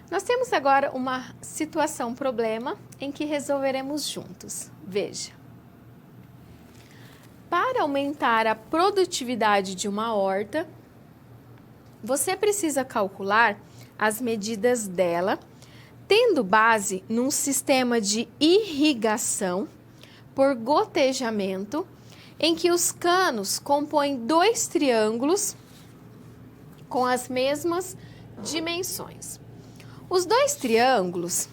Nós temos agora uma situação-problema em que resolveremos juntos. Veja. Para aumentar a produtividade de uma horta, você precisa calcular as medidas dela, tendo base num sistema de irrigação por gotejamento, em que os canos compõem 2 triângulos com as mesmas dimensões. Os 2 triângulos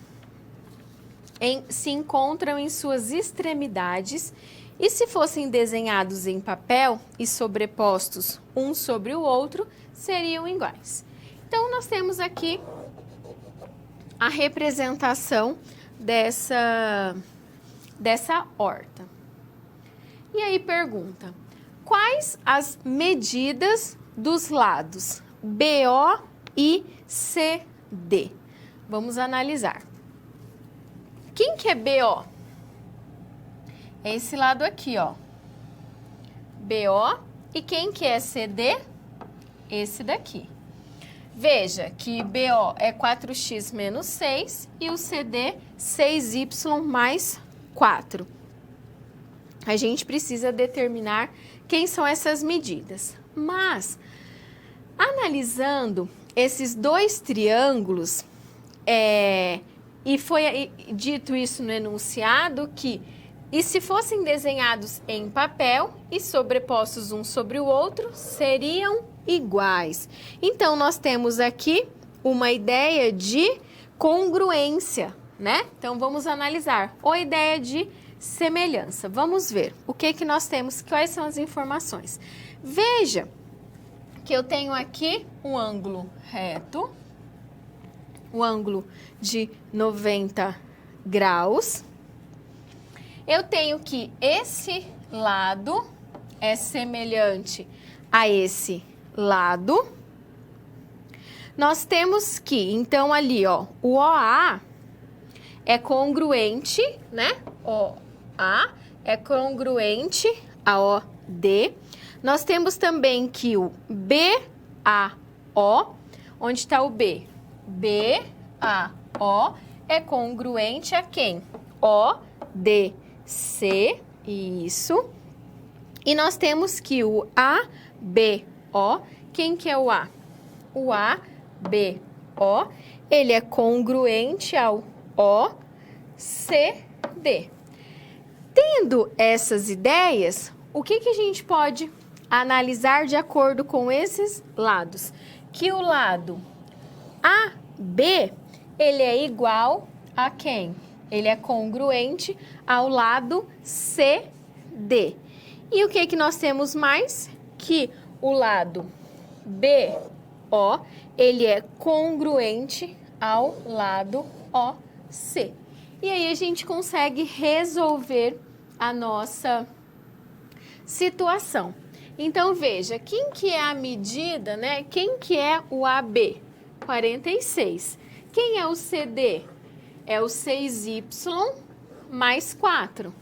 se encontram em suas extremidades e, se fossem desenhados em papel e sobrepostos um sobre o outro, seriam iguais. Então, nós temos aqui a representação dessa horta. E aí pergunta, quais as medidas dos lados BO e CD? Vamos analisar. Quem que é BO? É esse lado aqui, ó. BO. E quem que é CD? Esse daqui. Veja que BO é 4x menos 6 e o CD 6y mais 4. A gente precisa determinar quem são essas medidas. Mas, analisando esses 2 triângulos, e foi dito isso no enunciado que, e se fossem desenhados em papel e sobrepostos um sobre o outro, seriam iguais. Então, nós temos aqui uma ideia de congruência, né? Então, vamos analisar a ideia de semelhança. Vamos ver o que nós temos, quais são as informações. Veja que eu tenho aqui um ângulo reto, o ângulo de 90 graus. Eu tenho que esse lado é semelhante a esse lado. Nós temos que, então, ali, ó, o OA é congruente, né? OA é congruente a OD. Nós temos também que o BAO, onde está o B? BAO é congruente a quem? ODC, isso. E nós temos que o ABO, quem que é o A? O ABO, ele é congruente ao OCD. Tendo essas ideias, o que a gente pode analisar de acordo com esses lados? Que o lado AB, ele é igual a quem? Ele é congruente ao lado CD. E o que nós temos mais? Que o lado BO, ele é congruente ao lado OC. E aí a gente consegue resolver a nossa situação. Então, veja, quem que é a medida, né? Quem que é o AB? 46. Quem é o CD? É o 6y mais 4.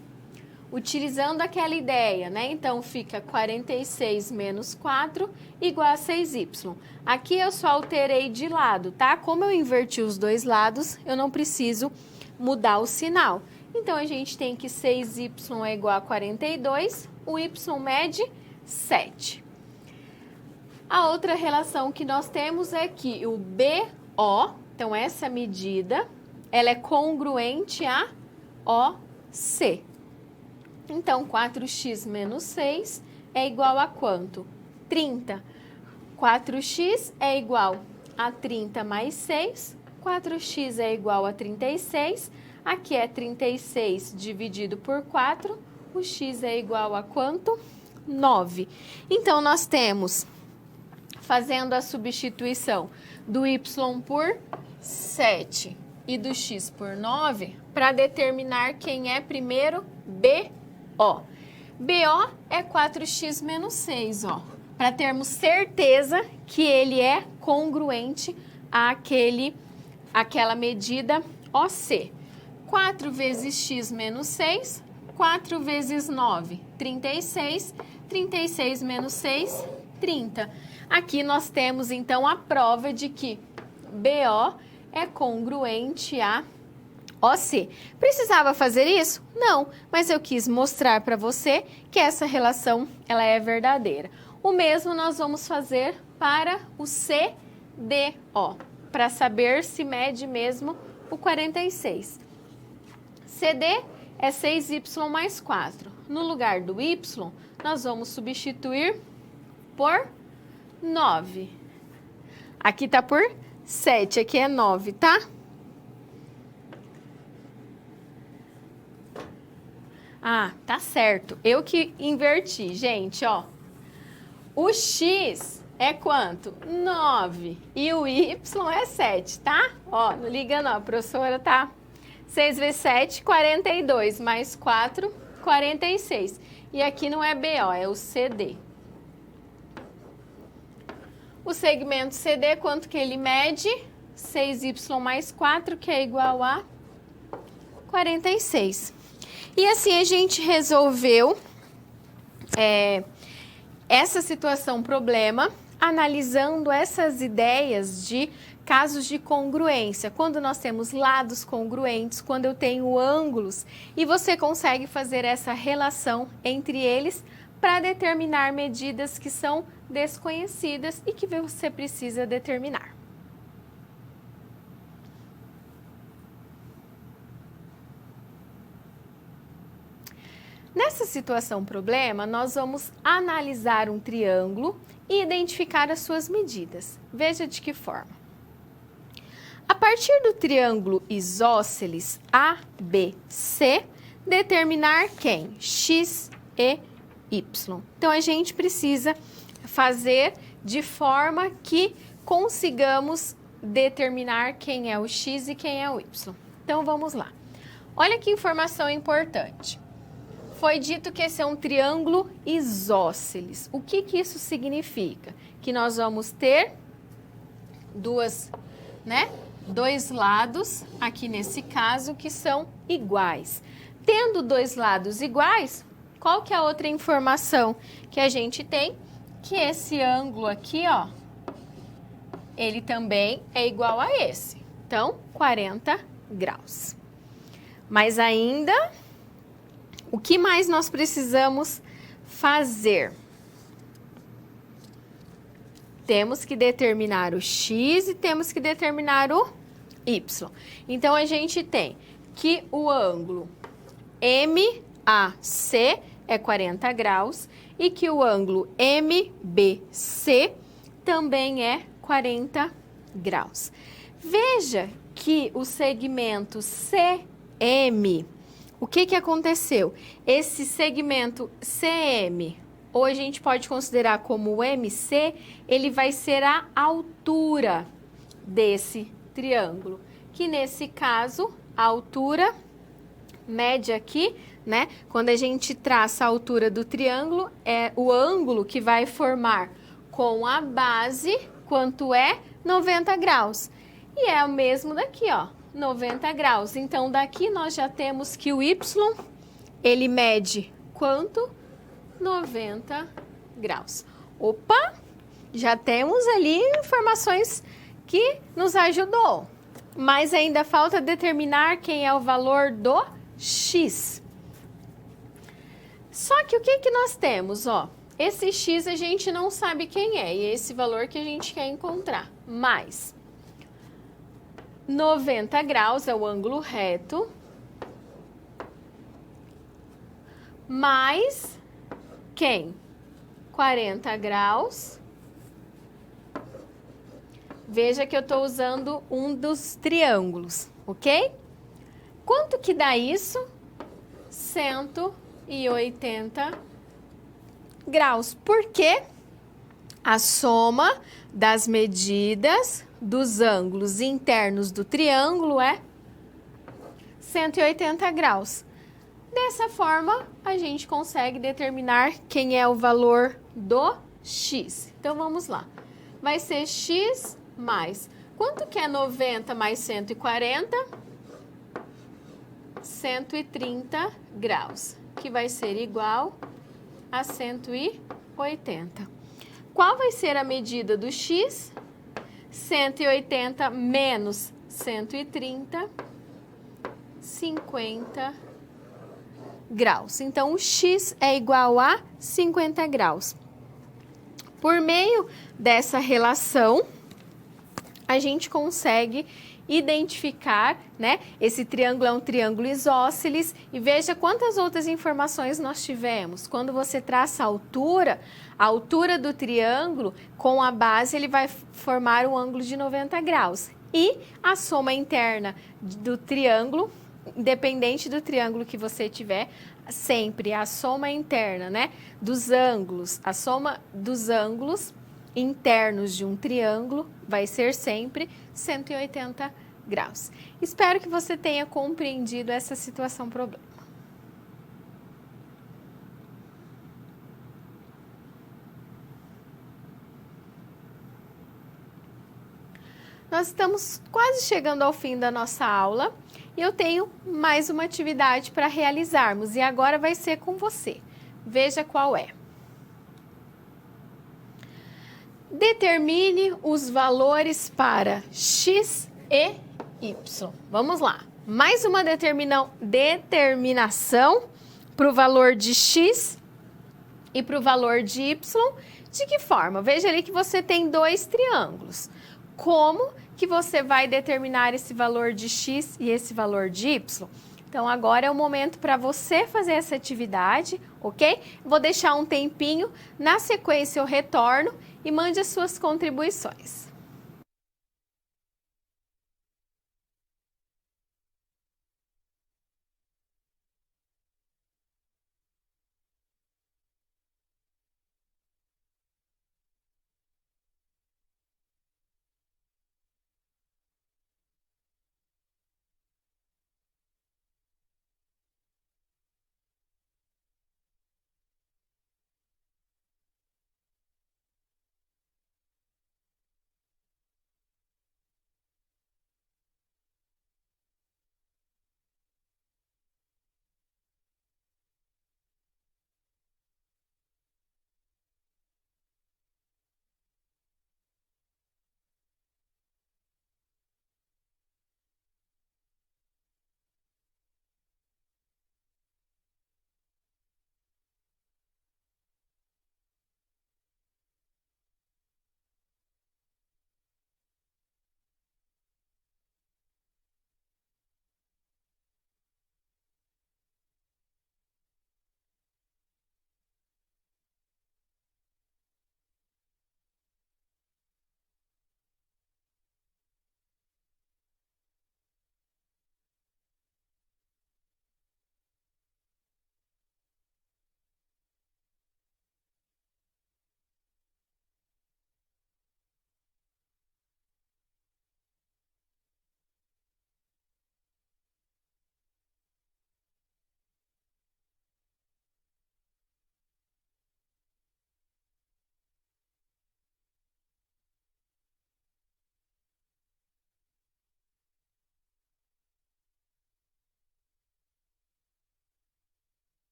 Utilizando aquela ideia, né? Então, fica 46 menos 4 igual a 6y. Aqui eu só alterei de lado, tá? Como eu inverti os dois lados, eu não preciso mudar o sinal. Então, a gente tem que 6y é igual a 42, o y mede 7. A outra relação que nós temos é que o BO, então essa medida, ela é congruente a OC. Então, 4x menos 6 é igual a quanto? 30. 4x é igual a 30 mais 6. 4x é igual a 36. Aqui é 36 dividido por 4. O x é igual a quanto? 9. Então, nós temos, fazendo a substituição do y por 7 e do x por 9, para determinar quem é primeiro BO. BO é 4x menos 6, ó, para termos certeza que ele é congruente àquela medida OC. 4 vezes x menos 6, 4 vezes 9, 36, 36 menos 6, 30. Aqui nós temos, então, a prova de que BO é congruente a OC. Precisava fazer isso? Não, mas eu quis mostrar para você que essa relação ela é verdadeira. O mesmo nós vamos fazer para o CDO, para saber se mede mesmo o 46. CD é 6y mais 4. No lugar do y, nós vamos substituir por 9. Aqui tá por 7, aqui é 9, tá? Ah, tá certo. Eu que inverti, gente, ó. O x é quanto? 9. E o y é 7, tá? Ó, não liga não, a professora tá. 6 vezes 7, 42, mais 4, 46. E aqui não é BO, é o CD. O segmento CD, quanto que ele mede? 6y mais 4, que é igual a 46. E assim a gente resolveu essa situação problema, analisando essas ideias de casos de congruência, quando nós temos lados congruentes, quando eu tenho ângulos, e você consegue fazer essa relação entre eles para determinar medidas que são desconhecidas e que você precisa determinar. Nessa situação problema, nós vamos analisar um triângulo e identificar as suas medidas. Veja de que forma. A partir do triângulo isósceles ABC, determinar quem? X e Y. Então, a gente precisa fazer de forma que consigamos determinar quem é o X e quem é o Y. Então, vamos lá. Olha que informação importante. Foi dito que esse é um triângulo isósceles. O que isso significa? Que nós vamos ter dois lados, aqui nesse caso, que são iguais. Tendo dois lados iguais, qual que é a outra informação que a gente tem? Que esse ângulo aqui, ó, ele também é igual a esse. Então, 40 graus. Mas ainda, o que mais nós precisamos fazer? Temos que determinar o x e temos que determinar o y. Então, a gente tem que o ângulo MAC é 40 graus e que o ângulo MBC também é 40 graus. Veja que o segmento CM, o que aconteceu? Esse segmento CM, ou a gente pode considerar como o MC, ele vai ser a altura desse triângulo, que nesse caso, a altura média aqui, né? Quando a gente traça a altura do triângulo, é o ângulo que vai formar com a base, quanto é? 90 graus. E é o mesmo daqui, ó, 90 graus. Então, daqui nós já temos que o Y, ele mede quanto? 90 graus. Opa! Já temos ali informações que nos ajudou. Mas ainda falta determinar quem é o valor do X. Só que o que nós temos, ó? Esse X a gente não sabe quem é, e esse valor que a gente quer encontrar. Mas 90 graus é o ângulo reto, mais quem? 40 graus. Veja que eu estou usando um dos triângulos, ok? Quanto que dá isso? 180 graus. Porque a soma das medidas dos ângulos internos do triângulo é 180 graus. Dessa forma, a gente consegue determinar quem é o valor do X. Então, vamos lá. Vai ser X mais... Quanto que é 90 mais 140? 130 graus, que vai ser igual a 180. Qual vai ser a medida do X? 180 menos 130, 50 graus. Então, o x é igual a 50 graus. Por meio dessa relação, a gente consegue identificar, né? Esse triângulo é um triângulo isósceles e veja quantas outras informações nós tivemos. Quando você traça a altura do triângulo, com a base ele vai formar um ângulo de 90 graus. E a soma interna do triângulo, independente do triângulo que você tiver, sempre a soma interna, né, dos ângulos, a soma dos ângulos internos de um triângulo vai ser sempre 180 graus. Espero que você tenha compreendido essa situação problema. Nós estamos quase chegando ao fim da nossa aula e eu tenho mais uma atividade para realizarmos e agora vai ser com você. Veja qual é. Determine os valores para x e y. Vamos lá. Mais uma determinação para o valor de x e para o valor de y. De que forma? Veja ali que você tem dois triângulos. Como que você vai determinar esse valor de x e esse valor de y? Então, agora é o momento para você fazer essa atividade, ok? Vou deixar um tempinho, na sequência eu retorno e mande as suas contribuições.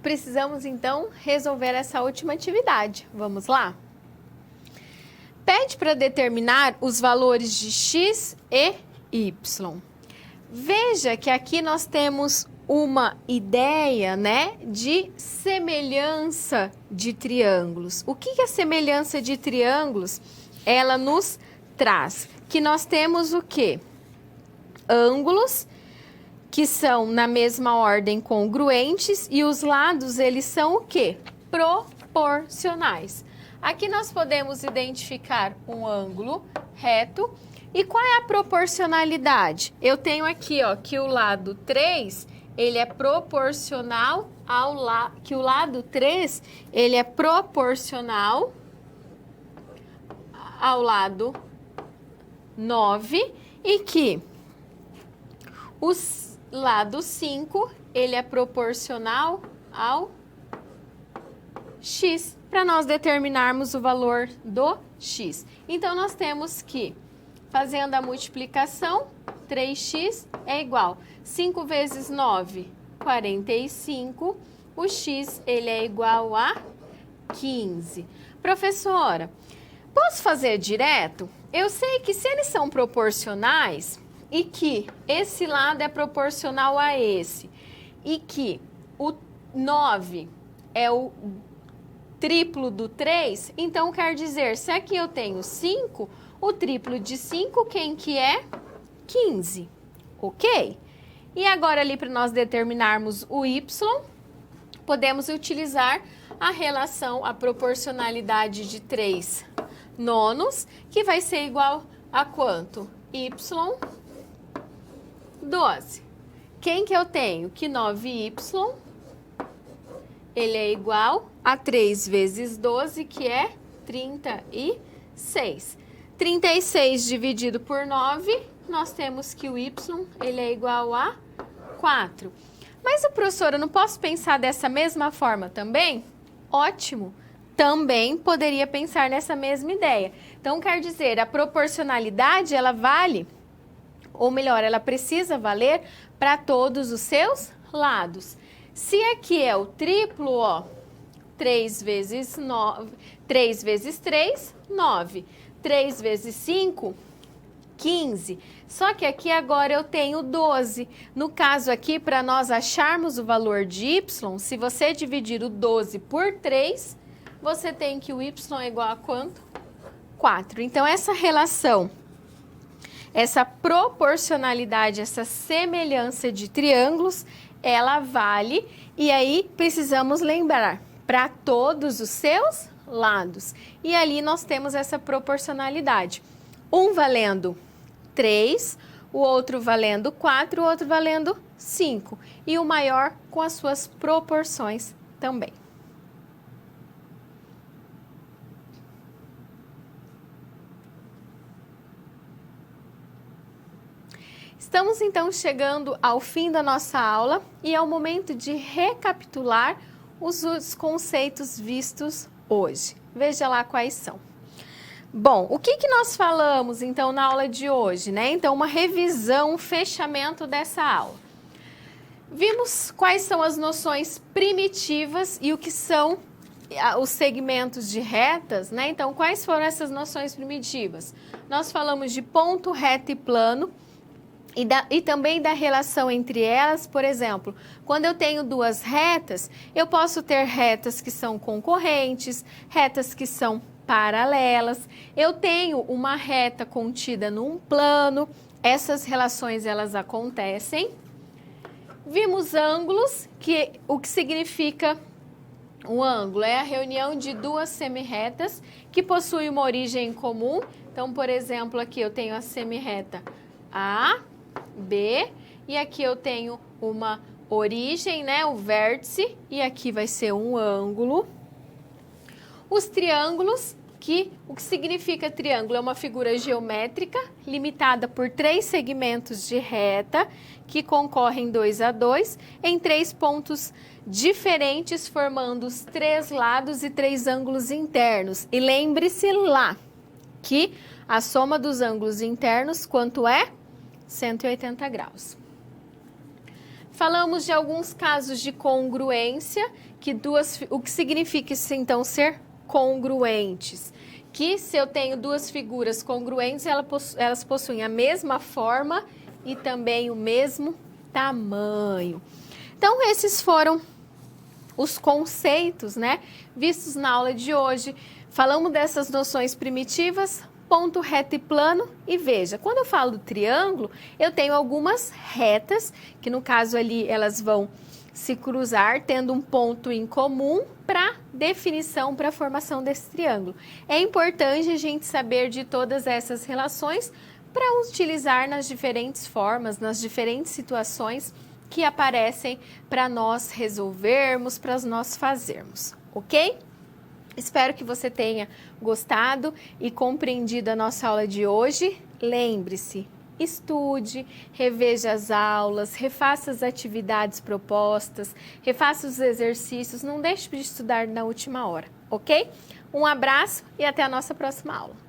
Precisamos, então, resolver essa última atividade. Vamos lá? Pede para determinar os valores de x e y. Veja que aqui nós temos uma ideia, né, de semelhança de triângulos. O que é a semelhança de triângulos? Ela nos traz que nós temos o quê? Ângulos que são na mesma ordem congruentes e os lados, eles são o quê? Proporcionais. Aqui nós podemos identificar um ângulo reto. E qual é a proporcionalidade? Eu tenho aqui, ó, que o lado 3, ele é proporcional ao que o lado 3, ele é proporcional ao lado 9 e que os lado 5, ele é proporcional ao x, para nós determinarmos o valor do x. Então, nós temos que, fazendo a multiplicação, 3x é igual 5 vezes 9, 45, o x ele é igual a 15. Professora, posso fazer direto? Eu sei que se eles são proporcionais e que esse lado é proporcional a esse e que o 9 é o triplo do 3, então quer dizer, se aqui eu tenho 5, o triplo de 5, quem que é? 15, ok? E agora ali para nós determinarmos o y, podemos utilizar a relação, a proporcionalidade de 3 nonos, que vai ser igual a quanto? Y 12. Quem que eu tenho? Que 9y, ele é igual a 3 vezes 12, que é 36. 36 dividido por 9, nós temos que o y, ele é igual a 4. Mas, professora, eu não posso pensar dessa mesma forma também? Ótimo! Também poderia pensar nessa mesma ideia. Então, quer dizer, a proporcionalidade, ela vale, ou melhor, ela precisa valer para todos os seus lados. Se aqui é o triplo, ó, 3 vezes 3, 9. 3 vezes 5, 15. Só que aqui agora eu tenho 12. No caso aqui, para nós acharmos o valor de y, se você dividir o 12 por 3, você tem que o y é igual a quanto? 4. Então, essa relação, essa proporcionalidade, essa semelhança de triângulos, ela vale, e aí precisamos lembrar, para todos os seus lados. E ali nós temos essa proporcionalidade. Um valendo 3, o outro valendo 4, o outro valendo 5. E o maior com as suas proporções também. Estamos então chegando ao fim da nossa aula e é o momento de recapitular os conceitos vistos hoje. Veja lá quais são. Bom, o que nós falamos então na aula de hoje, né? Então, uma revisão, um fechamento dessa aula. Vimos quais são as noções primitivas e o que são os segmentos de retas, né? Então, quais foram essas noções primitivas? Nós falamos de ponto, reta e plano. E também da relação entre elas, por exemplo, quando eu tenho duas retas, eu posso ter retas que são concorrentes, retas que são paralelas. Eu tenho uma reta contida num plano, essas relações elas acontecem. Vimos ângulos, o que significa um ângulo? É a reunião de duas semirretas que possuem uma origem comum. Então, por exemplo, aqui eu tenho a semirreta A, B, e aqui eu tenho uma origem, né, o vértice, e aqui vai ser um ângulo. Os triângulos, o que significa triângulo? É uma figura geométrica limitada por 3 segmentos de reta que concorrem 2 a 2 em 3 pontos diferentes, formando os 3 lados e 3 ângulos internos. E lembre-se lá que a soma dos ângulos internos, quanto é? 180 graus. Falamos de alguns casos de congruência, o que significa isso, então, ser congruentes? Que se eu tenho duas figuras congruentes, elas possuem a mesma forma e também o mesmo tamanho. Então, esses foram os conceitos, né, vistos na aula de hoje. Falamos dessas noções primitivas, ponto, reta e plano, e veja, quando eu falo do triângulo, eu tenho algumas retas, que no caso ali elas vão se cruzar, tendo um ponto em comum para definição, para a formação desse triângulo. É importante a gente saber de todas essas relações para utilizar nas diferentes formas, nas diferentes situações que aparecem para nós resolvermos, para nós fazermos, ok? Espero que você tenha gostado e compreendido a nossa aula de hoje. Lembre-se, estude, reveja as aulas, refaça as atividades propostas, refaça os exercícios, não deixe de estudar na última hora, ok? Um abraço e até a nossa próxima aula.